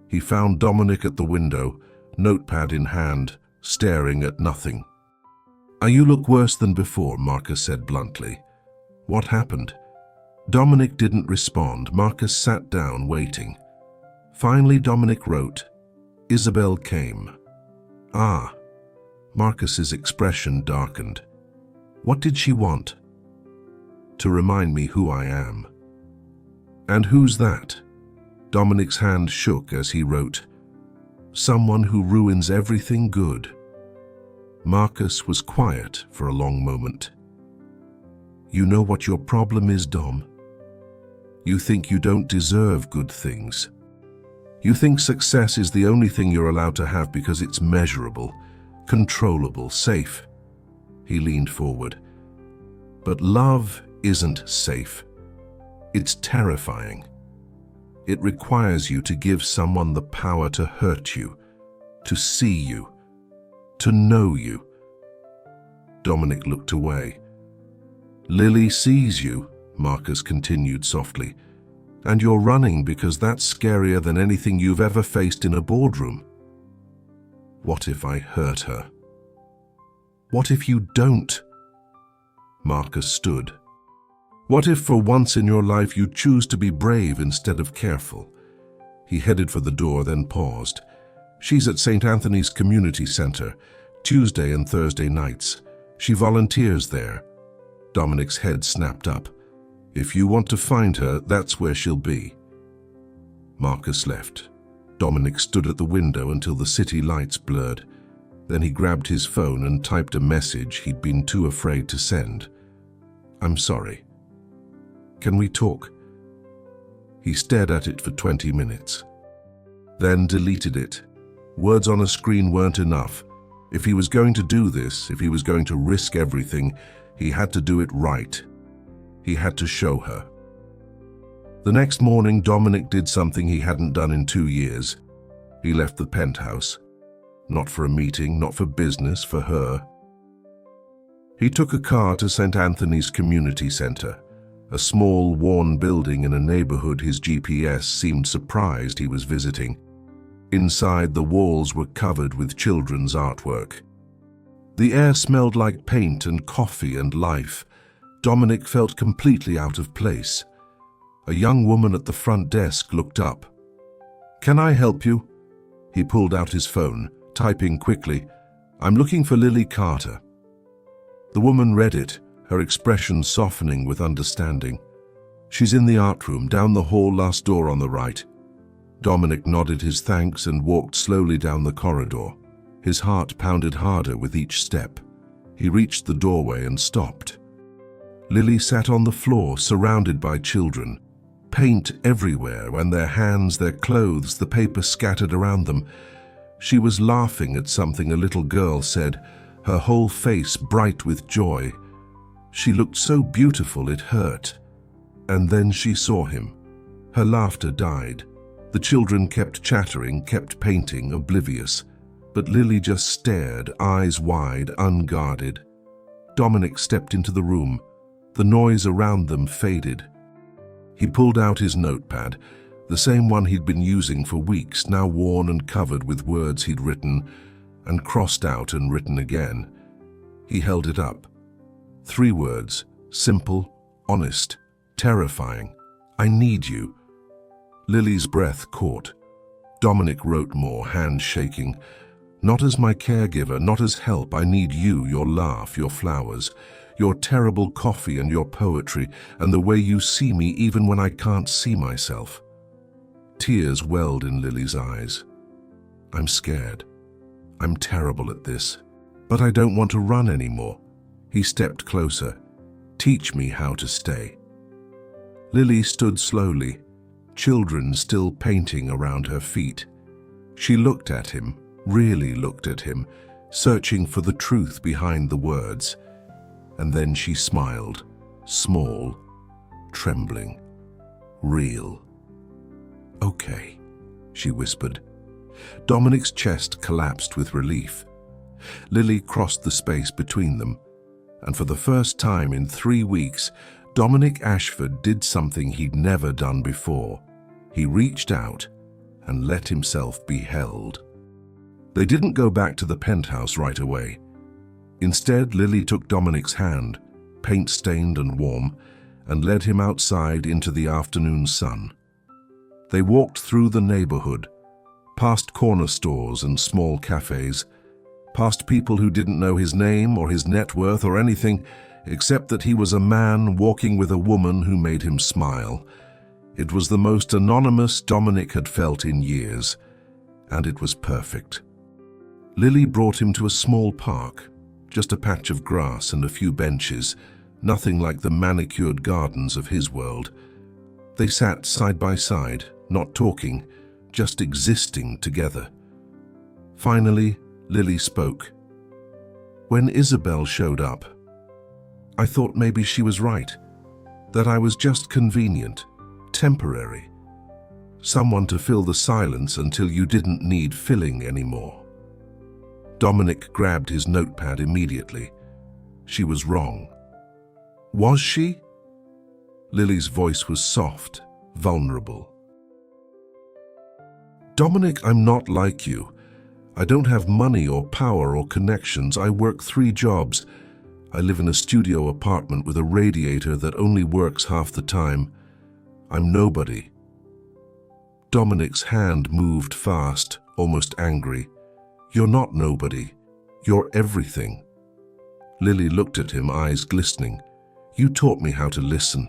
He found Dominic at the window, notepad in hand, staring at nothing. You look worse than before," Marcus said bluntly. "What happened?" Dominic didn't respond. Marcus sat down, waiting. Finally, Dominic wrote, "Isabel came." "Ah." Marcus's expression darkened. "What did she want?" "To remind me who I am." "And who's that?" Dominic's hand shook as he wrote, "Someone who ruins everything good." Marcus was quiet for a long moment. "You know what your problem is, Dom? You think you don't deserve good things. You think success is the only thing you're allowed to have because it's measurable, controllable, safe." He leaned forward. "But love isn't safe. It's terrifying. It requires you to give someone the power to hurt you, to see you, to know you." Dominic looked away. "Lily sees you," Marcus continued softly, "and you're running because that's scarier than anything you've ever faced in a boardroom. What if I hurt her? What if you don't?" Marcus stood. "What if for once in your life you choose to be brave instead of careful?" He headed for the door, then paused. "She's at St. Anthony's Community Center, Tuesday and Thursday nights. She volunteers there." Dominic's head snapped up. "If you want to find her, that's where she'll be." Marcus left. Dominic stood at the window until the city lights blurred. Then he grabbed his phone and typed a message he'd been too afraid to send. "I'm sorry. Can we talk?" He stared at it for 20 minutes. Then deleted it. Words on a screen weren't enough. If he was going to do this, if he was going to risk everything, he had to do it right. He had to show her. The next morning, Dominic did something he hadn't done in 2 years. He left the penthouse. Not for a meeting, not for business, for her. He took a car to St. Anthony's Community Center, a small, worn building in a neighborhood his GPS seemed surprised he was visiting. Inside, the walls were covered with children's artwork. The air smelled like paint and coffee and life. Dominic felt completely out of place. A young woman at the front desk looked up. "Can I help you?" He pulled out his phone, typing quickly, "I'm looking for Lily Carter." The woman read it, her expression softening with understanding. "She's in the art room, down the hall, last door on the right." Dominic nodded his thanks and walked slowly down the corridor. His heart pounded harder with each step. He reached the doorway and stopped. Lily sat on the floor, surrounded by children. Paint everywhere, and their hands, their clothes, the paper scattered around them. She was laughing at something a little girl said, her whole face bright with joy. She looked so beautiful it hurt. And then she saw him. Her laughter died. The children kept chattering, kept painting, oblivious. But Lily just stared, eyes wide, unguarded. Dominic stepped into the room. The noise around them faded. He pulled out his notepad, the same one he'd been using for weeks, now worn and covered with words he'd written, and crossed out and written again. He held it up. 3 words, simple, honest, terrifying. "I need you." Lily's breath caught. Dominic wrote more, hands shaking. "Not as my caregiver, not as help. I need you, your laugh, your flowers, your terrible coffee and your poetry, and the way you see me even when I can't see myself." Tears welled in Lily's eyes. "I'm scared. I'm terrible at this. But I don't want to run anymore." He stepped closer. "Teach me how to stay." Lily stood slowly, children still painting around her feet. She looked at him, really looked at him, searching for the truth behind the words. And then she smiled, small, trembling, real. "Okay," she whispered. Dominic's chest collapsed with relief. Lily crossed the space between them, and for the first time in 3 weeks, Dominic Ashford did something he'd never done before. He reached out and let himself be held. They didn't go back to the penthouse right away. Instead, Lily took Dominic's hand, paint-stained and warm, and led him outside into the afternoon sun. They walked through the neighborhood, past corner stores and small cafes, past people who didn't know his name or his net worth or anything, except that he was a man walking with a woman who made him smile. It was the most anonymous Dominic had felt in years, and it was perfect. Lily brought him to a small park, just a patch of grass and a few benches, nothing like the manicured gardens of his world. They sat side by side, not talking, just existing together. Finally, Lily spoke. When Isabel showed up, I thought maybe she was right, that I was just convenient, temporary, someone to fill the silence until you didn't need filling anymore. Dominic grabbed his notepad immediately. She was wrong. Was she? Lily's voice was soft, vulnerable. Dominic, I'm not like you. I don't have money or power or connections. I work 3 jobs. I live in a studio apartment with a radiator that only works half the time. I'm nobody. Dominic's hand moved fast, almost angry. You're not nobody. You're everything. Lily looked at him, eyes glistening. You taught me how to listen,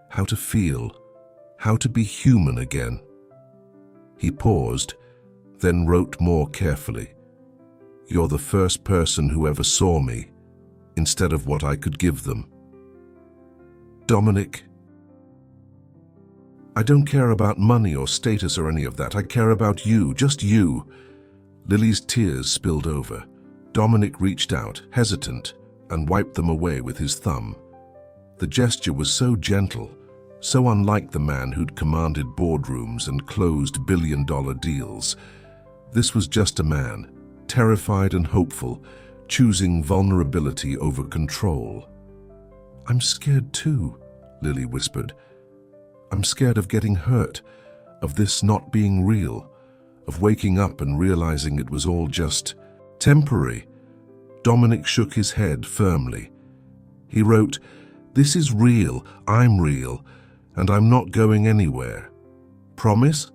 how to feel, how to be human again. He paused, then wrote more carefully. You're the first person who ever saw me, instead of what I could give them. Dominic, I don't care about money or status or any of that. I care about you, just you. Lily's tears spilled over. Dominic reached out, hesitant, and wiped them away with his thumb. The gesture was so gentle, so unlike the man who'd commanded boardrooms and closed billion-dollar deals. This was just a man, terrified and hopeful, choosing vulnerability over control. I'm scared too, Lily whispered. I'm scared of getting hurt, of this not being real, of waking up and realizing it was all just temporary. Dominic shook his head firmly. He wrote, This is real, I'm real, and I'm not going anywhere. Promise?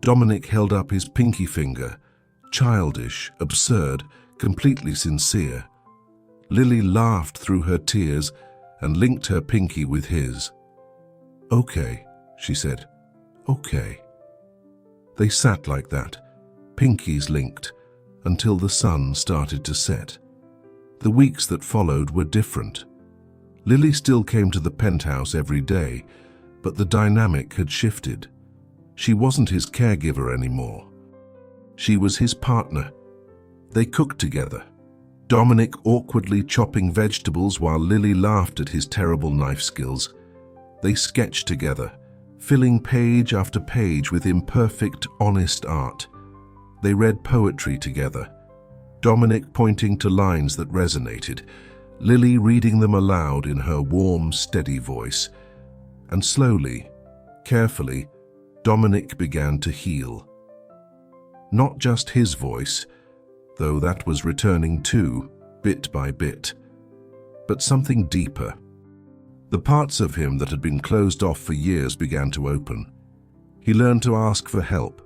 Dominic held up his pinky finger, childish, absurd, completely sincere. Lily laughed through her tears and linked her pinky with his. Okay, she said. Okay. They sat like that, pinkies linked, until the sun started to set. The weeks that followed were different. Lily still came to the penthouse every day, but the dynamic had shifted. She wasn't his caregiver anymore. She was his partner. They cooked together, Dominic awkwardly chopping vegetables while Lily laughed at his terrible knife skills. They sketched together, filling page after page with imperfect, honest art. They read poetry together, Dominic pointing to lines that resonated, Lily reading them aloud in her warm, steady voice. And slowly, carefully, Dominic began to heal. Not just his voice, though that was returning too, bit by bit, but something deeper. The parts of him that had been closed off for years began to open. He learned to ask for help,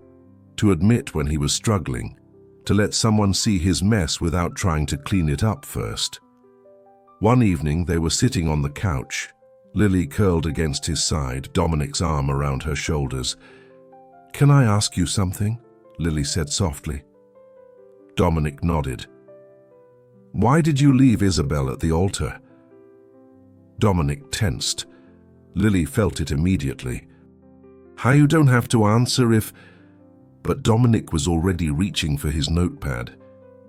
to admit when he was struggling, to let someone see his mess without trying to clean it up first. One evening they were sitting on the couch, Lily curled against his side, Dominic's arm around her shoulders. Can I ask you something? Lily said softly. Dominic nodded. Why did you leave Isabel at the altar? Dominic tensed. Lily felt it immediately. How you don't have to answer if... But Dominic was already reaching for his notepad.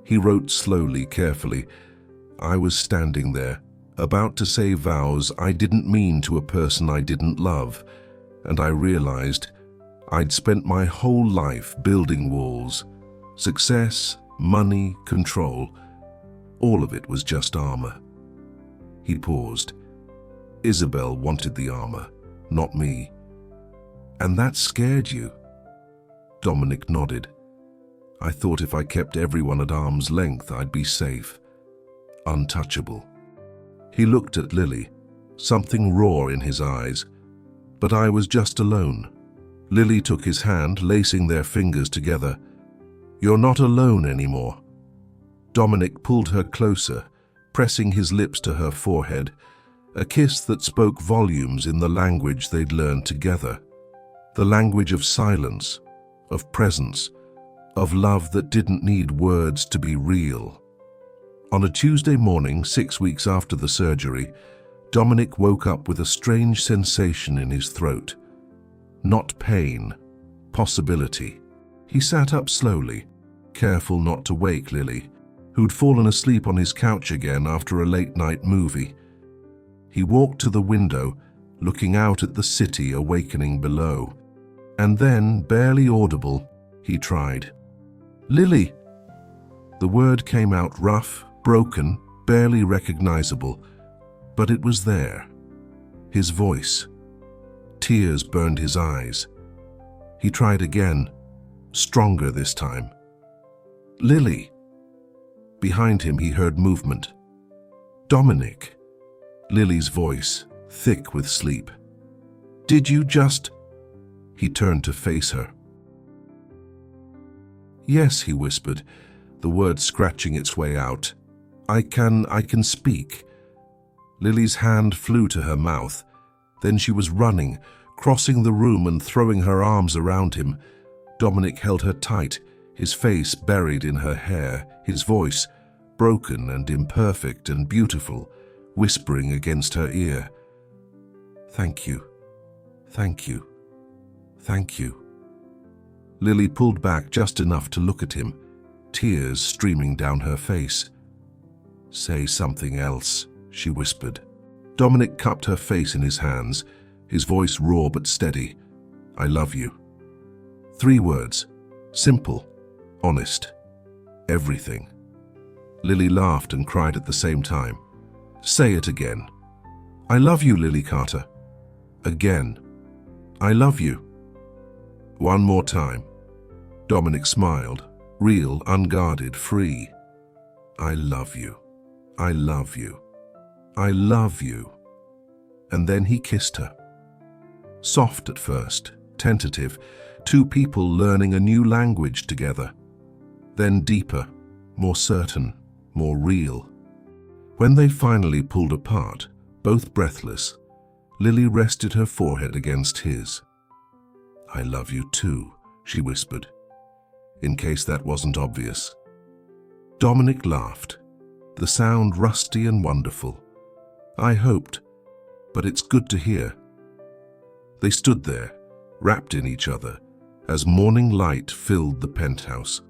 He wrote slowly, carefully. I was standing there, about to say vows I didn't mean to a person I didn't love, and I realized I'd spent my whole life building walls. Success, money, control. All of it was just armor. He paused. Isabel wanted the armor, not me. And that scared you? Dominic nodded. I thought if I kept everyone at arm's length, I'd be safe. untouchable. He looked at Lily, something raw in his eyes, but I was just alone. Lily took his hand, lacing their fingers together. "You're not alone anymore." Dominic pulled her closer, pressing his lips to her forehead, a kiss that spoke volumes in the language they'd learned together. The language of silence, of presence, of love that didn't need words to be real. On a Tuesday morning, 6 weeks after the surgery, Dominic woke up with a strange sensation in his throat. Not pain, possibility. He sat up slowly, careful not to wake Lily, who'd fallen asleep on his couch again after a late-night movie. He walked to the window, looking out at the city awakening below. And then, barely audible, he tried. "Lily!" The word came out rough, broken, barely recognizable, but it was there. His voice. Tears burned his eyes. He tried again, stronger this time. "Lily!" Behind him he heard movement. "Dominic!" Lily's voice, thick with sleep. "Did you just—" He turned to face her. "Yes," he whispered, the word scratching its way out. I can speak." Lily's hand flew to her mouth. Then she was running, crossing the room and throwing her arms around him. Dominic held her tight, his face buried in her hair, his voice, broken and imperfect and beautiful, whispering against her ear. "Thank you, thank you, thank you." Lily pulled back just enough to look at him, tears streaming down her face. "Say something else," she whispered. Dominic cupped her face in his hands, his voice raw but steady. "I love you." 3 words, simple, honest, everything. Lily laughed and cried at the same time. "Say it again." "I love you, Lily Carter." "Again." "I love you." "One more time." Dominic smiled, real, unguarded, free. "I love you. I love you. I love you." And then he kissed her. Soft at first, tentative, 2 people learning a new language together. Then deeper, more certain, more real. When they finally pulled apart, both breathless, Lily rested her forehead against his. "I love you too," she whispered, in case that wasn't obvious. Dominic laughed, the sound rusty and wonderful. "I hoped, but it's good to hear." They stood there, wrapped in each other, as morning light filled the penthouse.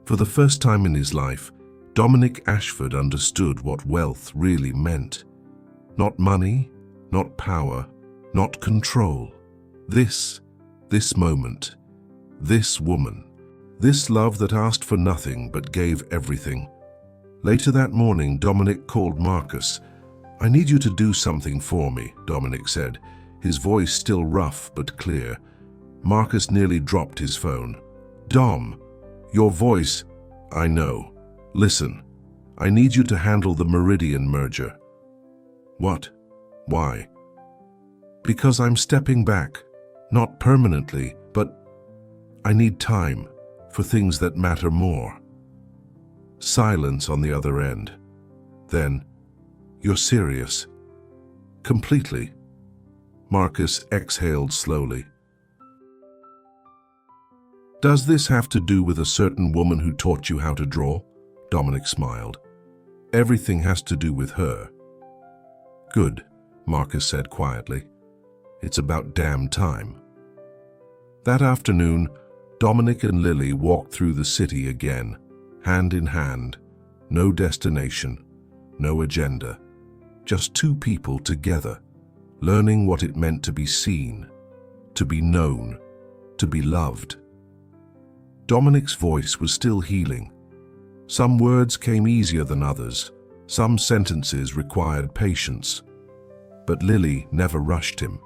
For the first time in his life, Dominic Ashford understood what wealth really meant. Not money, not power, not control. This moment, this woman, this love that asked for nothing but gave everything. Later that morning, Dominic called Marcus. "I need you to do something for me," Dominic said, his voice still rough but clear. Marcus nearly dropped his phone. "Dom, your voice—" "I know. Listen, I need you to handle the Meridian merger." "What? Why?" "Because I'm stepping back. Not permanently, but I need time for things that matter more." Silence on the other end. Then, "You're serious?" "Completely." Marcus exhaled slowly. "Does this have to do with a certain woman who taught you how to draw?" Dominic smiled. "Everything has to do with her." "Good," Marcus said quietly. "It's about damn time." That afternoon, Dominic and Lily walked through the city again, hand in hand. No destination, no agenda. Just 2 people together, learning what it meant to be seen, to be known, to be loved. Dominic's voice was still healing. Some words came easier than others. Some sentences required patience. But Lily never rushed him.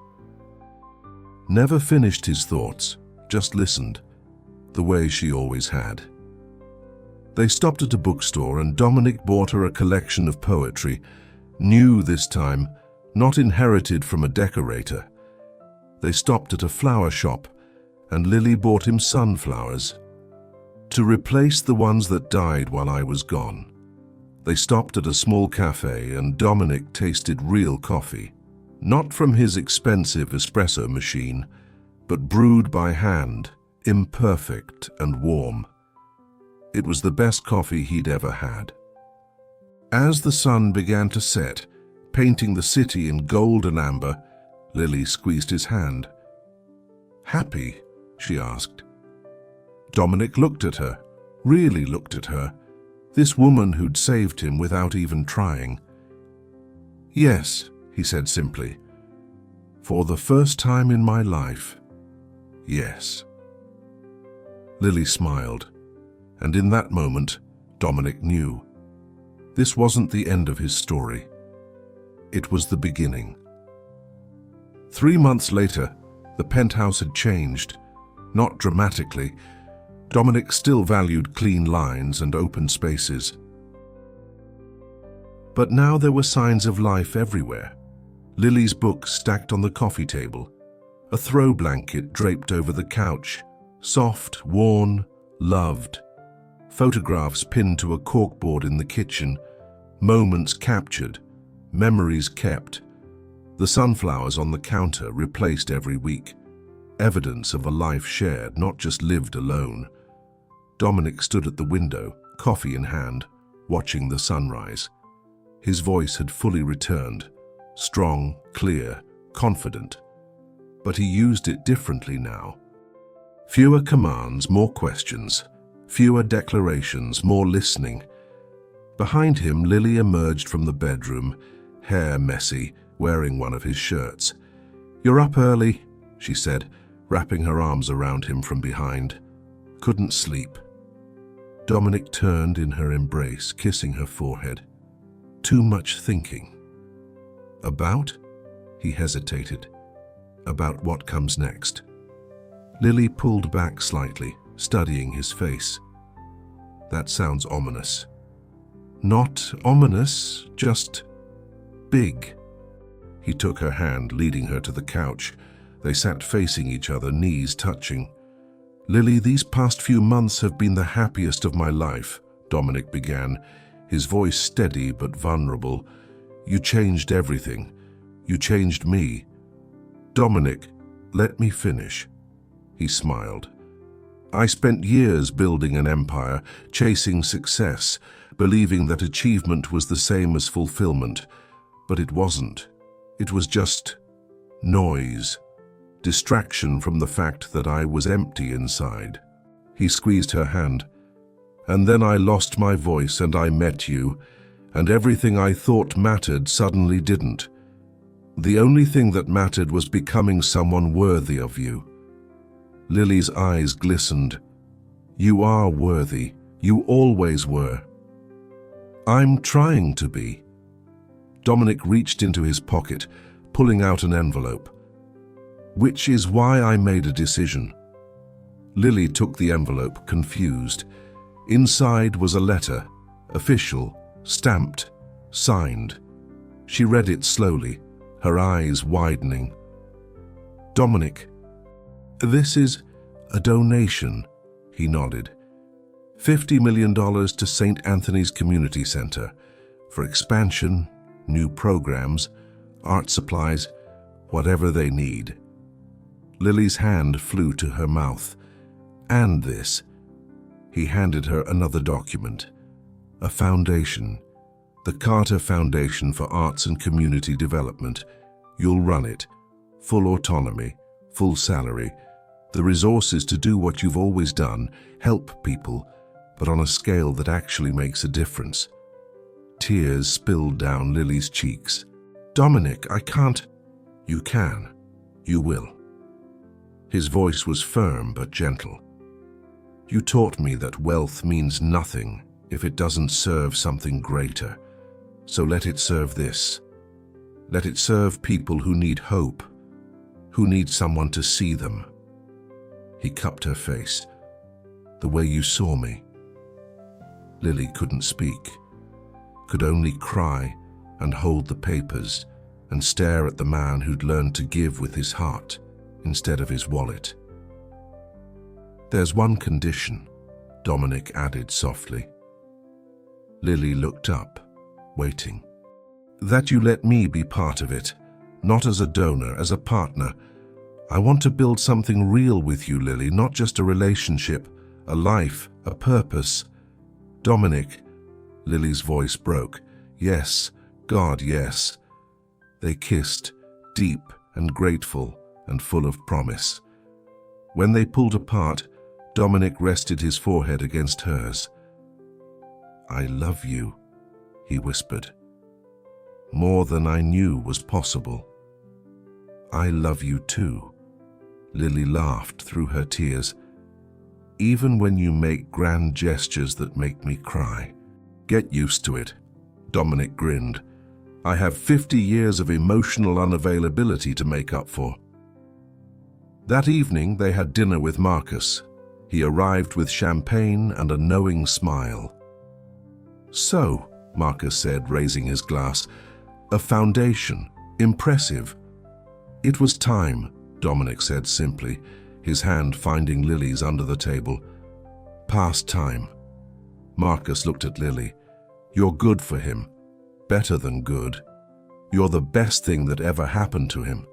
Never finished his thoughts, just listened, the way she always had. They stopped at a bookstore and Dominic bought her a collection of poetry, new this time, not inherited from a decorator. They stopped at a flower shop and Lily bought him sunflowers to replace the ones that died while I was gone. They stopped at a small cafe and Dominic tasted real coffee, not from his expensive espresso machine, but brewed by hand, imperfect and warm. It was the best coffee he'd ever had. As the sun began to set, painting the city in gold and amber, Lily squeezed his hand. "Happy?" she asked. Dominic looked at her, really looked at her, this woman who'd saved him without even trying. "Yes," he said simply. "For the first time in my life, yes." Lily smiled, and in that moment, Dominic knew. This wasn't the end of his story. It was the beginning. 3 months later, the penthouse had changed, not dramatically. Dominic still valued clean lines and open spaces. But now there were signs of life everywhere. Lily's books stacked on the coffee table, a throw blanket draped over the couch, soft, worn, loved. Photographs pinned to a corkboard in the kitchen, moments captured, memories kept. The sunflowers on the counter replaced every week, evidence of a life shared, not just lived alone. Dominic stood at the window, coffee in hand, watching the sunrise. His voice had fully returned, strong, clear, confident. But he used it differently now. Fewer commands, more questions. Fewer declarations, more listening. Behind him, Lily emerged from the bedroom, hair messy, wearing one of his shirts. "You're up early," she said, wrapping her arms around him from behind. "Couldn't sleep." Dominic turned in her embrace, kissing her forehead. "Too much thinking." "About?" He hesitated. "About what comes next." Lily pulled back slightly, studying his face. "That sounds ominous." "Not ominous, just big." He took her hand, leading her to the couch. They sat facing each other, knees touching. "Lily, these past few months have been the happiest of my life," Dominic began, his voice steady but vulnerable. "You changed everything. You changed me." "Dominic, let me finish." He smiled. "I spent years building an empire, chasing success, believing that achievement was the same as fulfillment. But it wasn't. It was just noise. Distraction from the fact that I was empty inside." He squeezed her hand. "And then I lost my voice and I met you, and everything I thought mattered suddenly didn't. The only thing that mattered was becoming someone worthy of you." Lily's eyes glistened. "You are worthy. You always were." "I'm trying to be." Dominic reached into his pocket, pulling out an envelope. "Which is why I made a decision." Lily took the envelope, confused. Inside was a letter, official, stamped, signed. She read it slowly, her eyes widening. "Dominic, this is a donation," he nodded. $50 million to St. Anthony's Community Center for expansion, new programs, art supplies, whatever they need. Lily's hand flew to her mouth. "And this." He handed her another document. A foundation. The Carter Foundation for Arts and Community Development. You'll run it. Full autonomy, full salary. The resources to do what you've always done, help people, but on a scale that actually makes a difference. Tears spilled down Lily's cheeks. "Dominic, I can't." "You can. You will." His voice was firm but gentle. "You taught me that wealth means nothing if it doesn't serve something greater. So let it serve this. Let it serve people who need hope, who need someone to see them." He cupped her face. "The way you saw me." Lily couldn't speak, could only cry and hold the papers and stare at the man who'd learned to give with his heart instead of his wallet. "There's one condition," Dominic added softly. Lily looked up, waiting. "That you let me be part of it, not as a donor, as a partner. I want to build something real with you, Lily, not just a relationship, a life, a purpose." "Dominic," Lily's voice broke. "Yes, God, yes." They kissed, deep and grateful and full of promise. When they pulled apart, Dominic rested his forehead against hers. "I love you," he whispered. "More than I knew was possible." "I love you too," Lily laughed through her tears. "Even when you make grand gestures that make me cry." "Get used to it," Dominic grinned. "I have 50 years of emotional unavailability to make up for." That evening they had dinner with Marcus. He arrived with champagne and a knowing smile. "So," Marcus said, raising his glass, "a foundation. Impressive." "It was time," Dominic said simply, his hand finding Lily's under the table. "Past time." Marcus looked at Lily. "You're good for him. Better than good. You're the best thing that ever happened to him."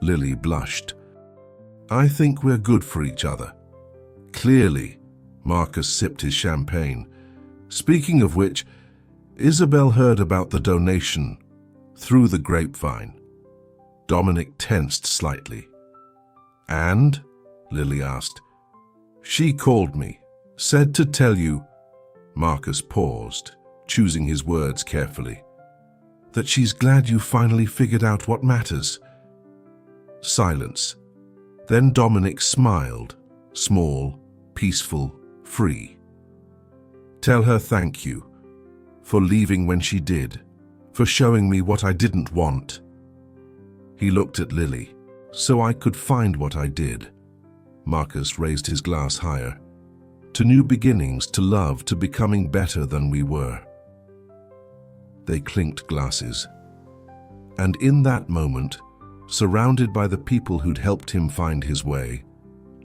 Lily blushed. "I think we're good for each other." "Clearly." Marcus sipped his champagne. "Speaking of which, Isabel heard about the donation through the grapevine." Dominic tensed slightly. "And?" Lily asked. "She called me, said to tell you." Marcus paused, choosing his words carefully. "That she's glad you finally figured out what matters." Silence. Then Dominic smiled, small, peaceful, free. "Tell her thank you for leaving when she did, for showing me what I didn't want." He looked at Lily. "So I could find what I did." Marcus raised his glass higher. "To new beginnings, to love, to becoming better than we were." They clinked glasses. And in that moment, surrounded by the people who'd helped him find his way,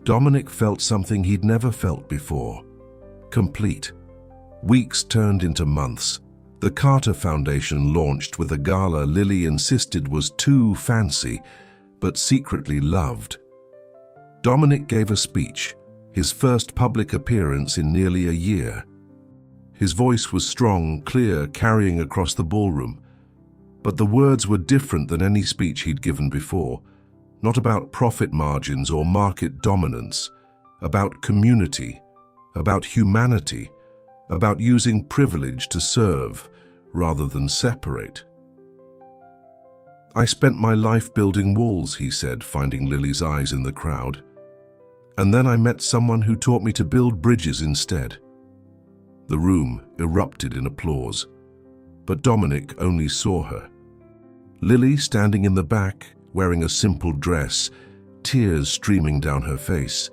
Dominic felt something he'd never felt before. Complete. Weeks turned into months. The Carter Foundation launched with a gala Lily insisted was too fancy, but secretly loved. Dominic gave a speech, his first public appearance in nearly a year. His voice was strong, clear, carrying across the ballroom. But the words were different than any speech he'd given before. Not about profit margins or market dominance. About community. About humanity. About using privilege to serve rather than separate. "I spent my life building walls," he said, finding Lily's eyes in the crowd. "And then I met someone who taught me to build bridges instead." The room erupted in applause, but Dominic only saw her. Lily standing in the back, wearing a simple dress, tears streaming down her face.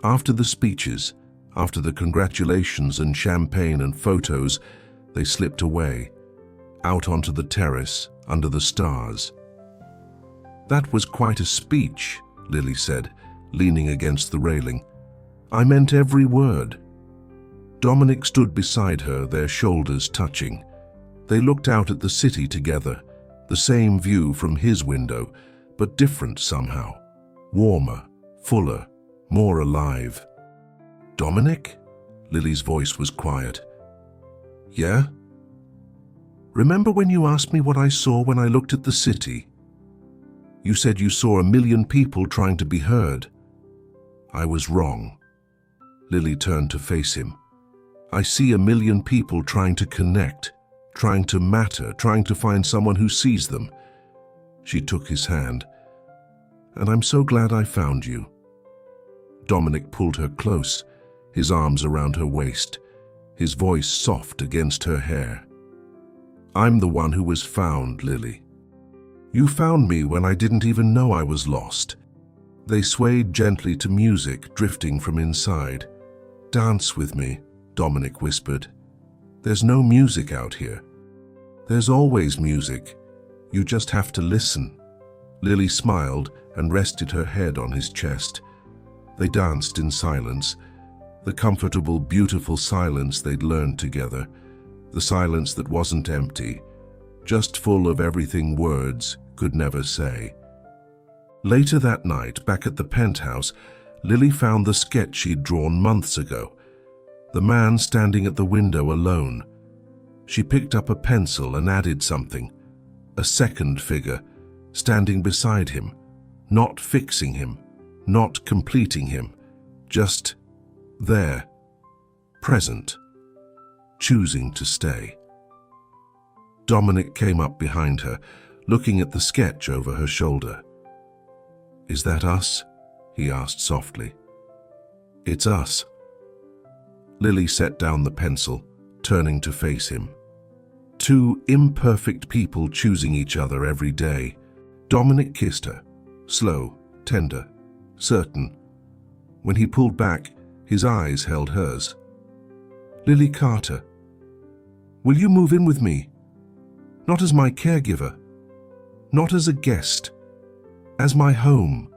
After the speeches, after the congratulations and champagne and photos, they slipped away, out onto the terrace under the stars. "That was quite a speech," Lily said, leaning against the railing. "I meant every word." Dominic stood beside her, their shoulders touching. They looked out at the city together, the same view from his window, but different somehow. Warmer, fuller, more alive. "Dominic?" Lily's voice was quiet. "Yeah?" "Remember when you asked me what I saw when I looked at the city? You said you saw 1,000,000 people trying to be heard." "I was wrong." Lily turned to face him. "I see 1,000,000 people trying to connect, trying to matter, trying to find someone who sees them." She took his hand. "And I'm so glad I found you." Dominic pulled her close, his arms around her waist, his voice soft against her hair. "I'm the one who was found, Lily. You found me when I didn't even know I was lost." They swayed gently to music drifting from inside. "Dance with me," Dominic whispered. "There's no music out here." "There's always music. You just have to listen." Lily smiled and rested her head on his chest. They danced in silence, the comfortable, beautiful silence they'd learned together, the silence that wasn't empty, just full of everything words could never say. Later that night, back at the penthouse, Lily found the sketch she'd drawn months ago, the man standing at the window alone. She picked up a pencil and added something, a second figure, standing beside him, not fixing him, not completing him, just there, present, choosing to stay. Dominic came up behind her, looking at the sketch over her shoulder. "Is that us?" he asked softly. "It's us." Lily set down the pencil, turning to face him. Two imperfect people choosing each other every day. Dominic kissed her, slow, tender, certain. When he pulled back, his eyes held hers. "Lily Carter, will you move in with me? Not as my caregiver, not as a guest, as my home."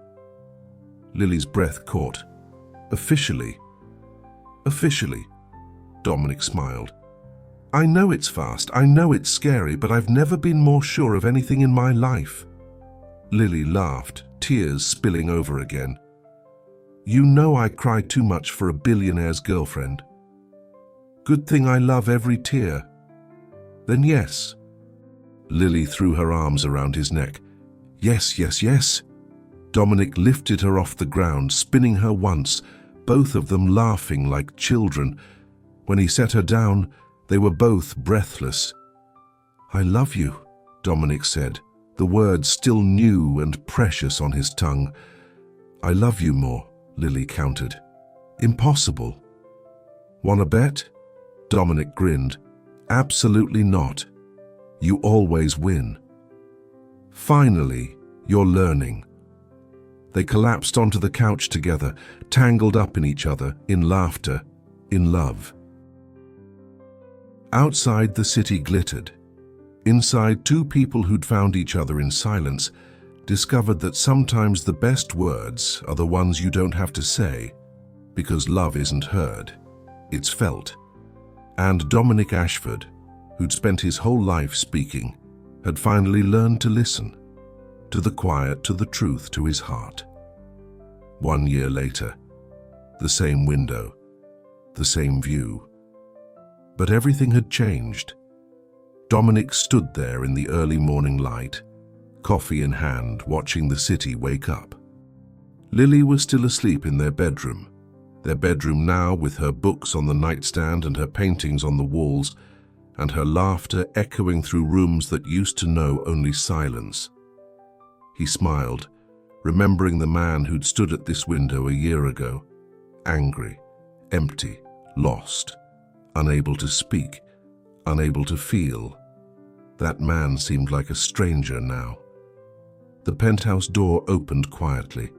Lily's breath caught. "Officially." "Officially," Dominic smiled. "I know it's fast, I know it's scary, but I've never been more sure of anything in my life." Lily laughed, tears spilling over again. "You know I cry too much for a billionaire's girlfriend. Good thing I love every tear." "Then yes." Lily threw her arms around his neck. "Yes, yes, yes." Dominic lifted her off the ground, spinning her once, both of them laughing like children. When he set her down, they were both breathless. "I love you," Dominic said, the words still new and precious on his tongue. "I love you more," Lily countered. "Impossible." "Want a bet?" Dominic grinned. "Absolutely not. You always win." "Finally, you're learning." They collapsed onto the couch together, tangled up in each other, in laughter, in love. Outside, the city glittered. Inside, two people who'd found each other in silence discovered that sometimes the best words are the ones you don't have to say, because love isn't heard, it's felt. And Dominic Ashford, who'd spent his whole life speaking, had finally learned to listen, to the quiet, to the truth, to his heart. 1 year later, the same window, the same view. But everything had changed. Dominic stood there in the early morning light, coffee in hand, watching the city wake up. Lily was still asleep in their bedroom now with her books on the nightstand and her paintings on the walls, and her laughter echoing through rooms that used to know only silence. He smiled, remembering the man who'd stood at this window a year ago, angry, empty, lost, unable to speak, unable to feel. That man seemed like a stranger now. The penthouse door opened quietly.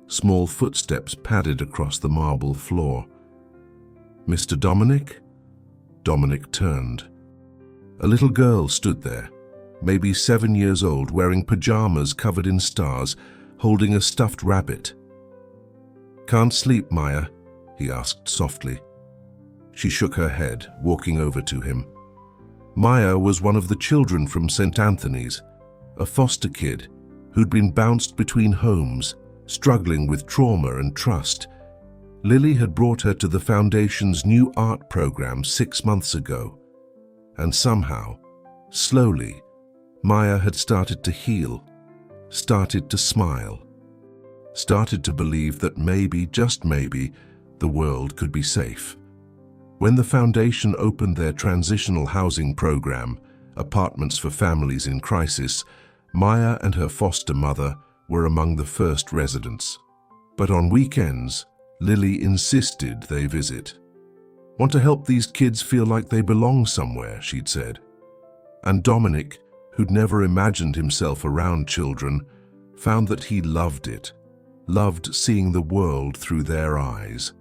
Small footsteps padded across the marble floor. "Mr. Dominic?" Dominic turned. A little girl stood there, maybe 7 years old, wearing pajamas covered in stars, holding a stuffed rabbit. "Can't sleep, Maya?" he asked softly. She shook her head, walking over to him. Maya was one of the children from St. Anthony's, a foster kid who'd been bounced between homes, struggling with trauma and trust. Lily had brought her to the Foundation's new art program 6 months ago, and somehow, slowly, Maya had started to heal, started to smile, started to believe that maybe, just maybe, the world could be safe. When the Foundation opened their transitional housing program, apartments for families in crisis, Maya and her foster mother were among the first residents. But on weekends, Lily insisted they visit. "Want to help these kids feel like they belong somewhere," she'd said. And Dominic, who'd never imagined himself around children, found that he loved it, loved seeing the world through their eyes.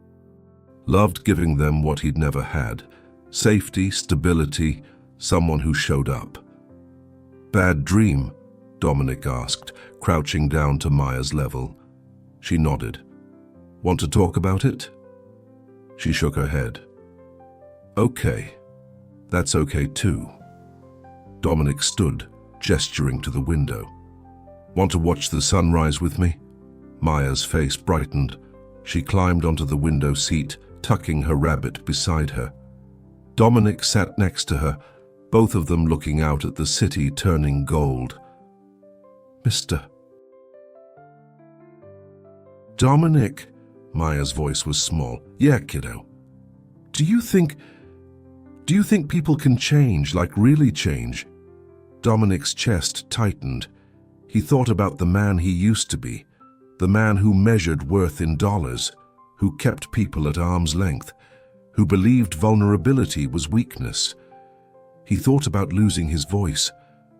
Loved giving them what he'd never had. Safety, stability, someone who showed up. Bad dream? Dominic asked, crouching down to Maya's level. She nodded. Want to talk about it? She shook her head. Okay. That's okay too. Dominic stood, gesturing to the window. Want to watch the sunrise with me? Maya's face brightened. She climbed onto the window seat, tucking her rabbit beside her. Dominic sat next to her, both of them looking out at the city turning gold. Mister. Dominic, Maya's voice was small. Yeah, kiddo. Do you think people can change, like really change? Dominic's chest tightened. He thought about the man he used to be, the man who measured worth in dollars, who kept people at arm's length, who believed vulnerability was weakness. He thought about losing his voice,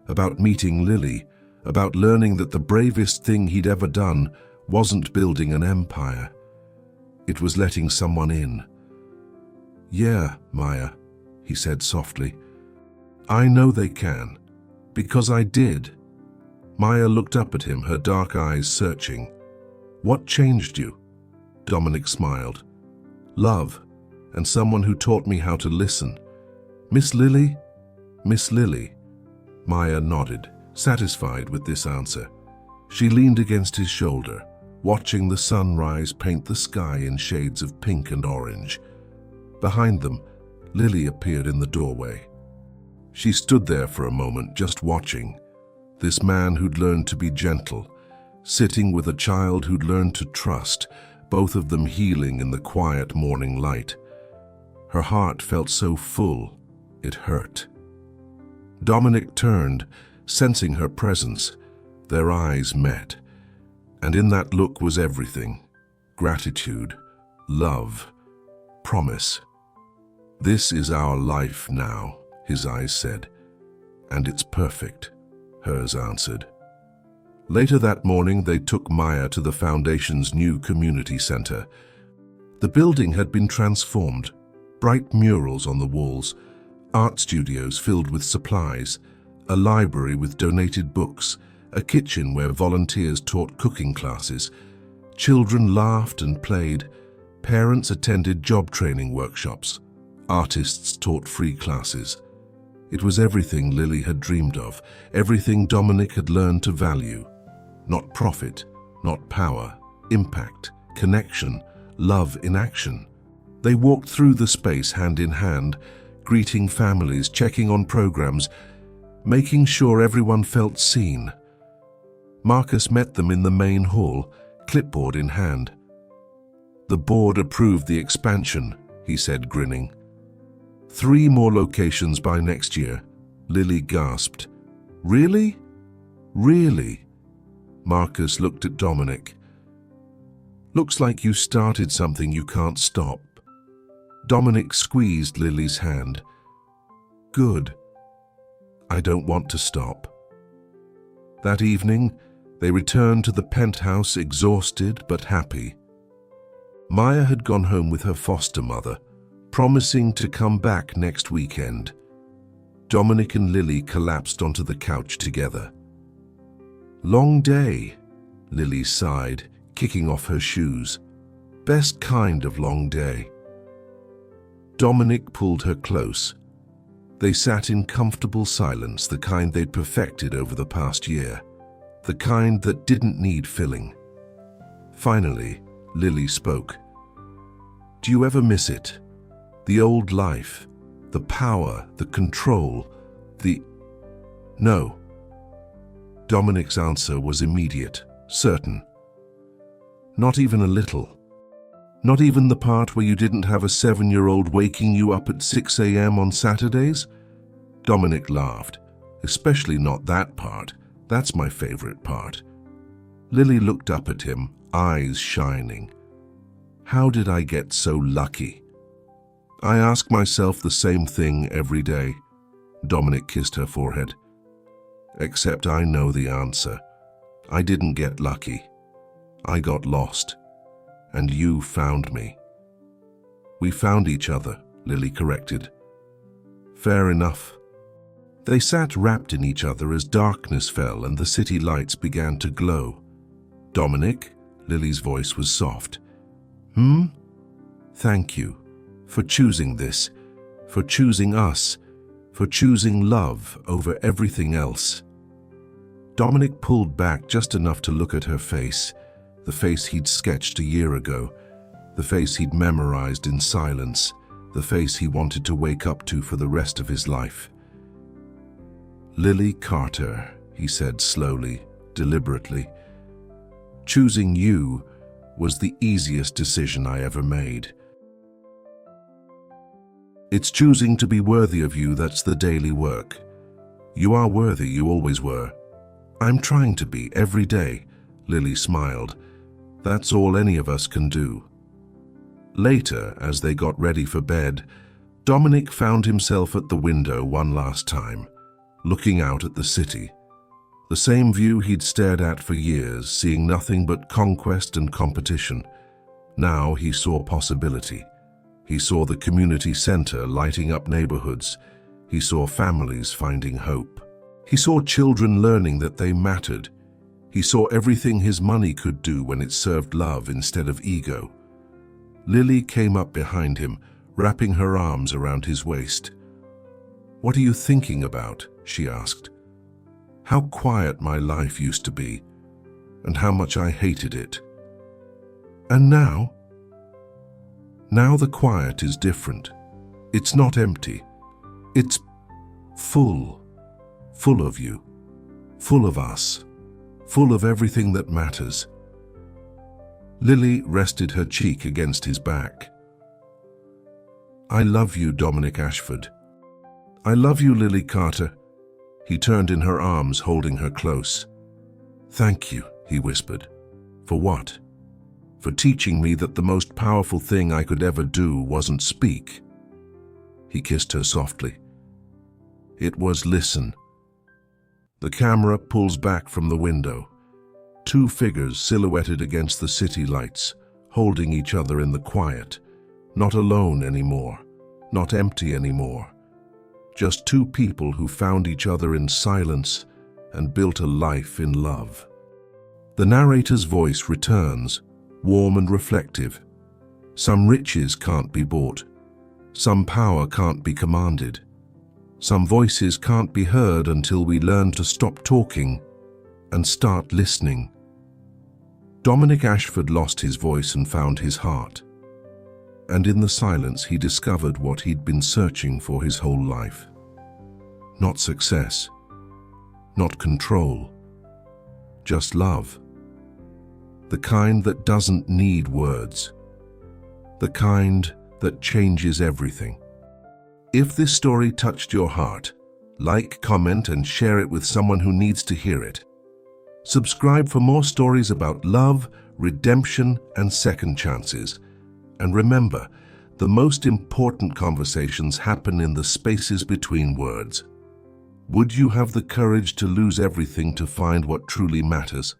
about meeting Lily, about learning that the bravest thing he'd ever done wasn't building an empire. It was letting someone in. Yeah, Maya, he said softly. I know they can, because I did. Maya looked up at him, her dark eyes searching. What changed you? Dominic smiled. Love, and someone who taught me how to listen. Miss Lily? Miss Lily. Maya nodded, satisfied with this answer. She leaned against his shoulder, watching the sunrise paint the sky in shades of pink and orange. Behind them, Lily appeared in the doorway. She stood there for a moment, just watching. This man who'd learned to be gentle, sitting with a child who'd learned to trust, both of them healing in the quiet morning light. Her heart felt so full, it hurt. Dominic turned, sensing her presence. Their eyes met, and in that look was everything. Gratitude, love, promise. This is our life now, his eyes said. And it's perfect, hers answered. Later that morning, they took Maya to the Foundation's new community center. The building had been transformed. Bright murals on the walls, art studios filled with supplies, a library with donated books, a kitchen where volunteers taught cooking classes. Children laughed and played. Parents attended job training workshops. Artists taught free classes. It was everything Lily had dreamed of, everything Dominic had learned to value. Not profit, not power, impact, connection, love in action. They walked through the space hand in hand, greeting families, checking on programs, making sure everyone felt seen. Marcus met them in the main hall, clipboard in hand. The board approved the expansion, he said, grinning. 3 more locations by next year. Lily gasped. Really? Really? Marcus looked at Dominic. Looks like you started something you can't stop. Dominic squeezed Lily's hand. Good. I don't want to stop. That evening, they returned to the penthouse exhausted but happy. Maya had gone home with her foster mother, promising to come back next weekend. Dominic and Lily collapsed onto the couch together. Long day, Lily sighed, kicking off her shoes. Best kind of long day. Dominic pulled her close. They sat in comfortable silence, the kind they'd perfected over the past year, the kind that didn't need filling. Finally, Lily spoke. Do you ever miss it? The old life, the power, the control, No. Dominic's answer was immediate, certain. Not even a little. Not even the part where you didn't have a 7-year-old waking you up at 6 a.m. on Saturdays? Dominic laughed. Especially not that part. That's my favorite part. Lily looked up at him, eyes shining. How did I get so lucky? I ask myself the same thing every day. Dominic kissed her forehead. Except I know the answer. I didn't get lucky. I got lost. And you found me. We found each other, Lily corrected. Fair enough. They sat wrapped in each other as darkness fell and the city lights began to glow. Dominic, Lily's voice was soft. Thank you for choosing this, for choosing us, for choosing love over everything else. Dominic pulled back just enough to look at her face, the face he'd sketched a year ago, the face he'd memorized in silence, the face he wanted to wake up to for the rest of his life. Lily Carter, he said slowly, deliberately. Choosing you was the easiest decision I ever made. It's choosing to be worthy of you that's the daily work. You are worthy, you always were. I'm trying to be every day, Lily smiled. That's all any of us can do. Later, as they got ready for bed, Dominic found himself at the window one last time, looking out at the city. The same view he'd stared at for years, seeing nothing but conquest and competition. Now he saw possibility. He saw the community center lighting up neighborhoods. He saw families finding hope. He saw children learning that they mattered. He saw everything his money could do when it served love instead of ego. Lily came up behind him, wrapping her arms around his waist. "What are you thinking about?" she asked. "How quiet my life used to be, and how much I hated it. And now? Now the quiet is different. It's not empty. It's full. Full of you. Full of us. Full of everything that matters." Lily rested her cheek against his back. "I love you, Dominic Ashford. I love you, Lily Carter." He turned in her arms, holding her close. "Thank you," he whispered. "For what? For teaching me that the most powerful thing I could ever do wasn't speak." He kissed her softly. It was listen. The camera pulls back from the window. Two figures silhouetted against the city lights, holding each other in the quiet. Not alone anymore, not empty anymore. Just two people who found each other in silence and built a life in love. The narrator's voice returns, warm and reflective. Some riches can't be bought. Some power can't be commanded. Some voices can't be heard until we learn to stop talking and start listening. Dominic Ashford lost his voice and found his heart. And in the silence he discovered what he'd been searching for his whole life. Not success, not control, just love. The kind that doesn't need words. The kind that changes everything. If this story touched your heart, like, comment, and share it with someone who needs to hear it. Subscribe for more stories about love, redemption, and second chances. And remember, the most important conversations happen in the spaces between words. Would you have the courage to lose everything to find what truly matters?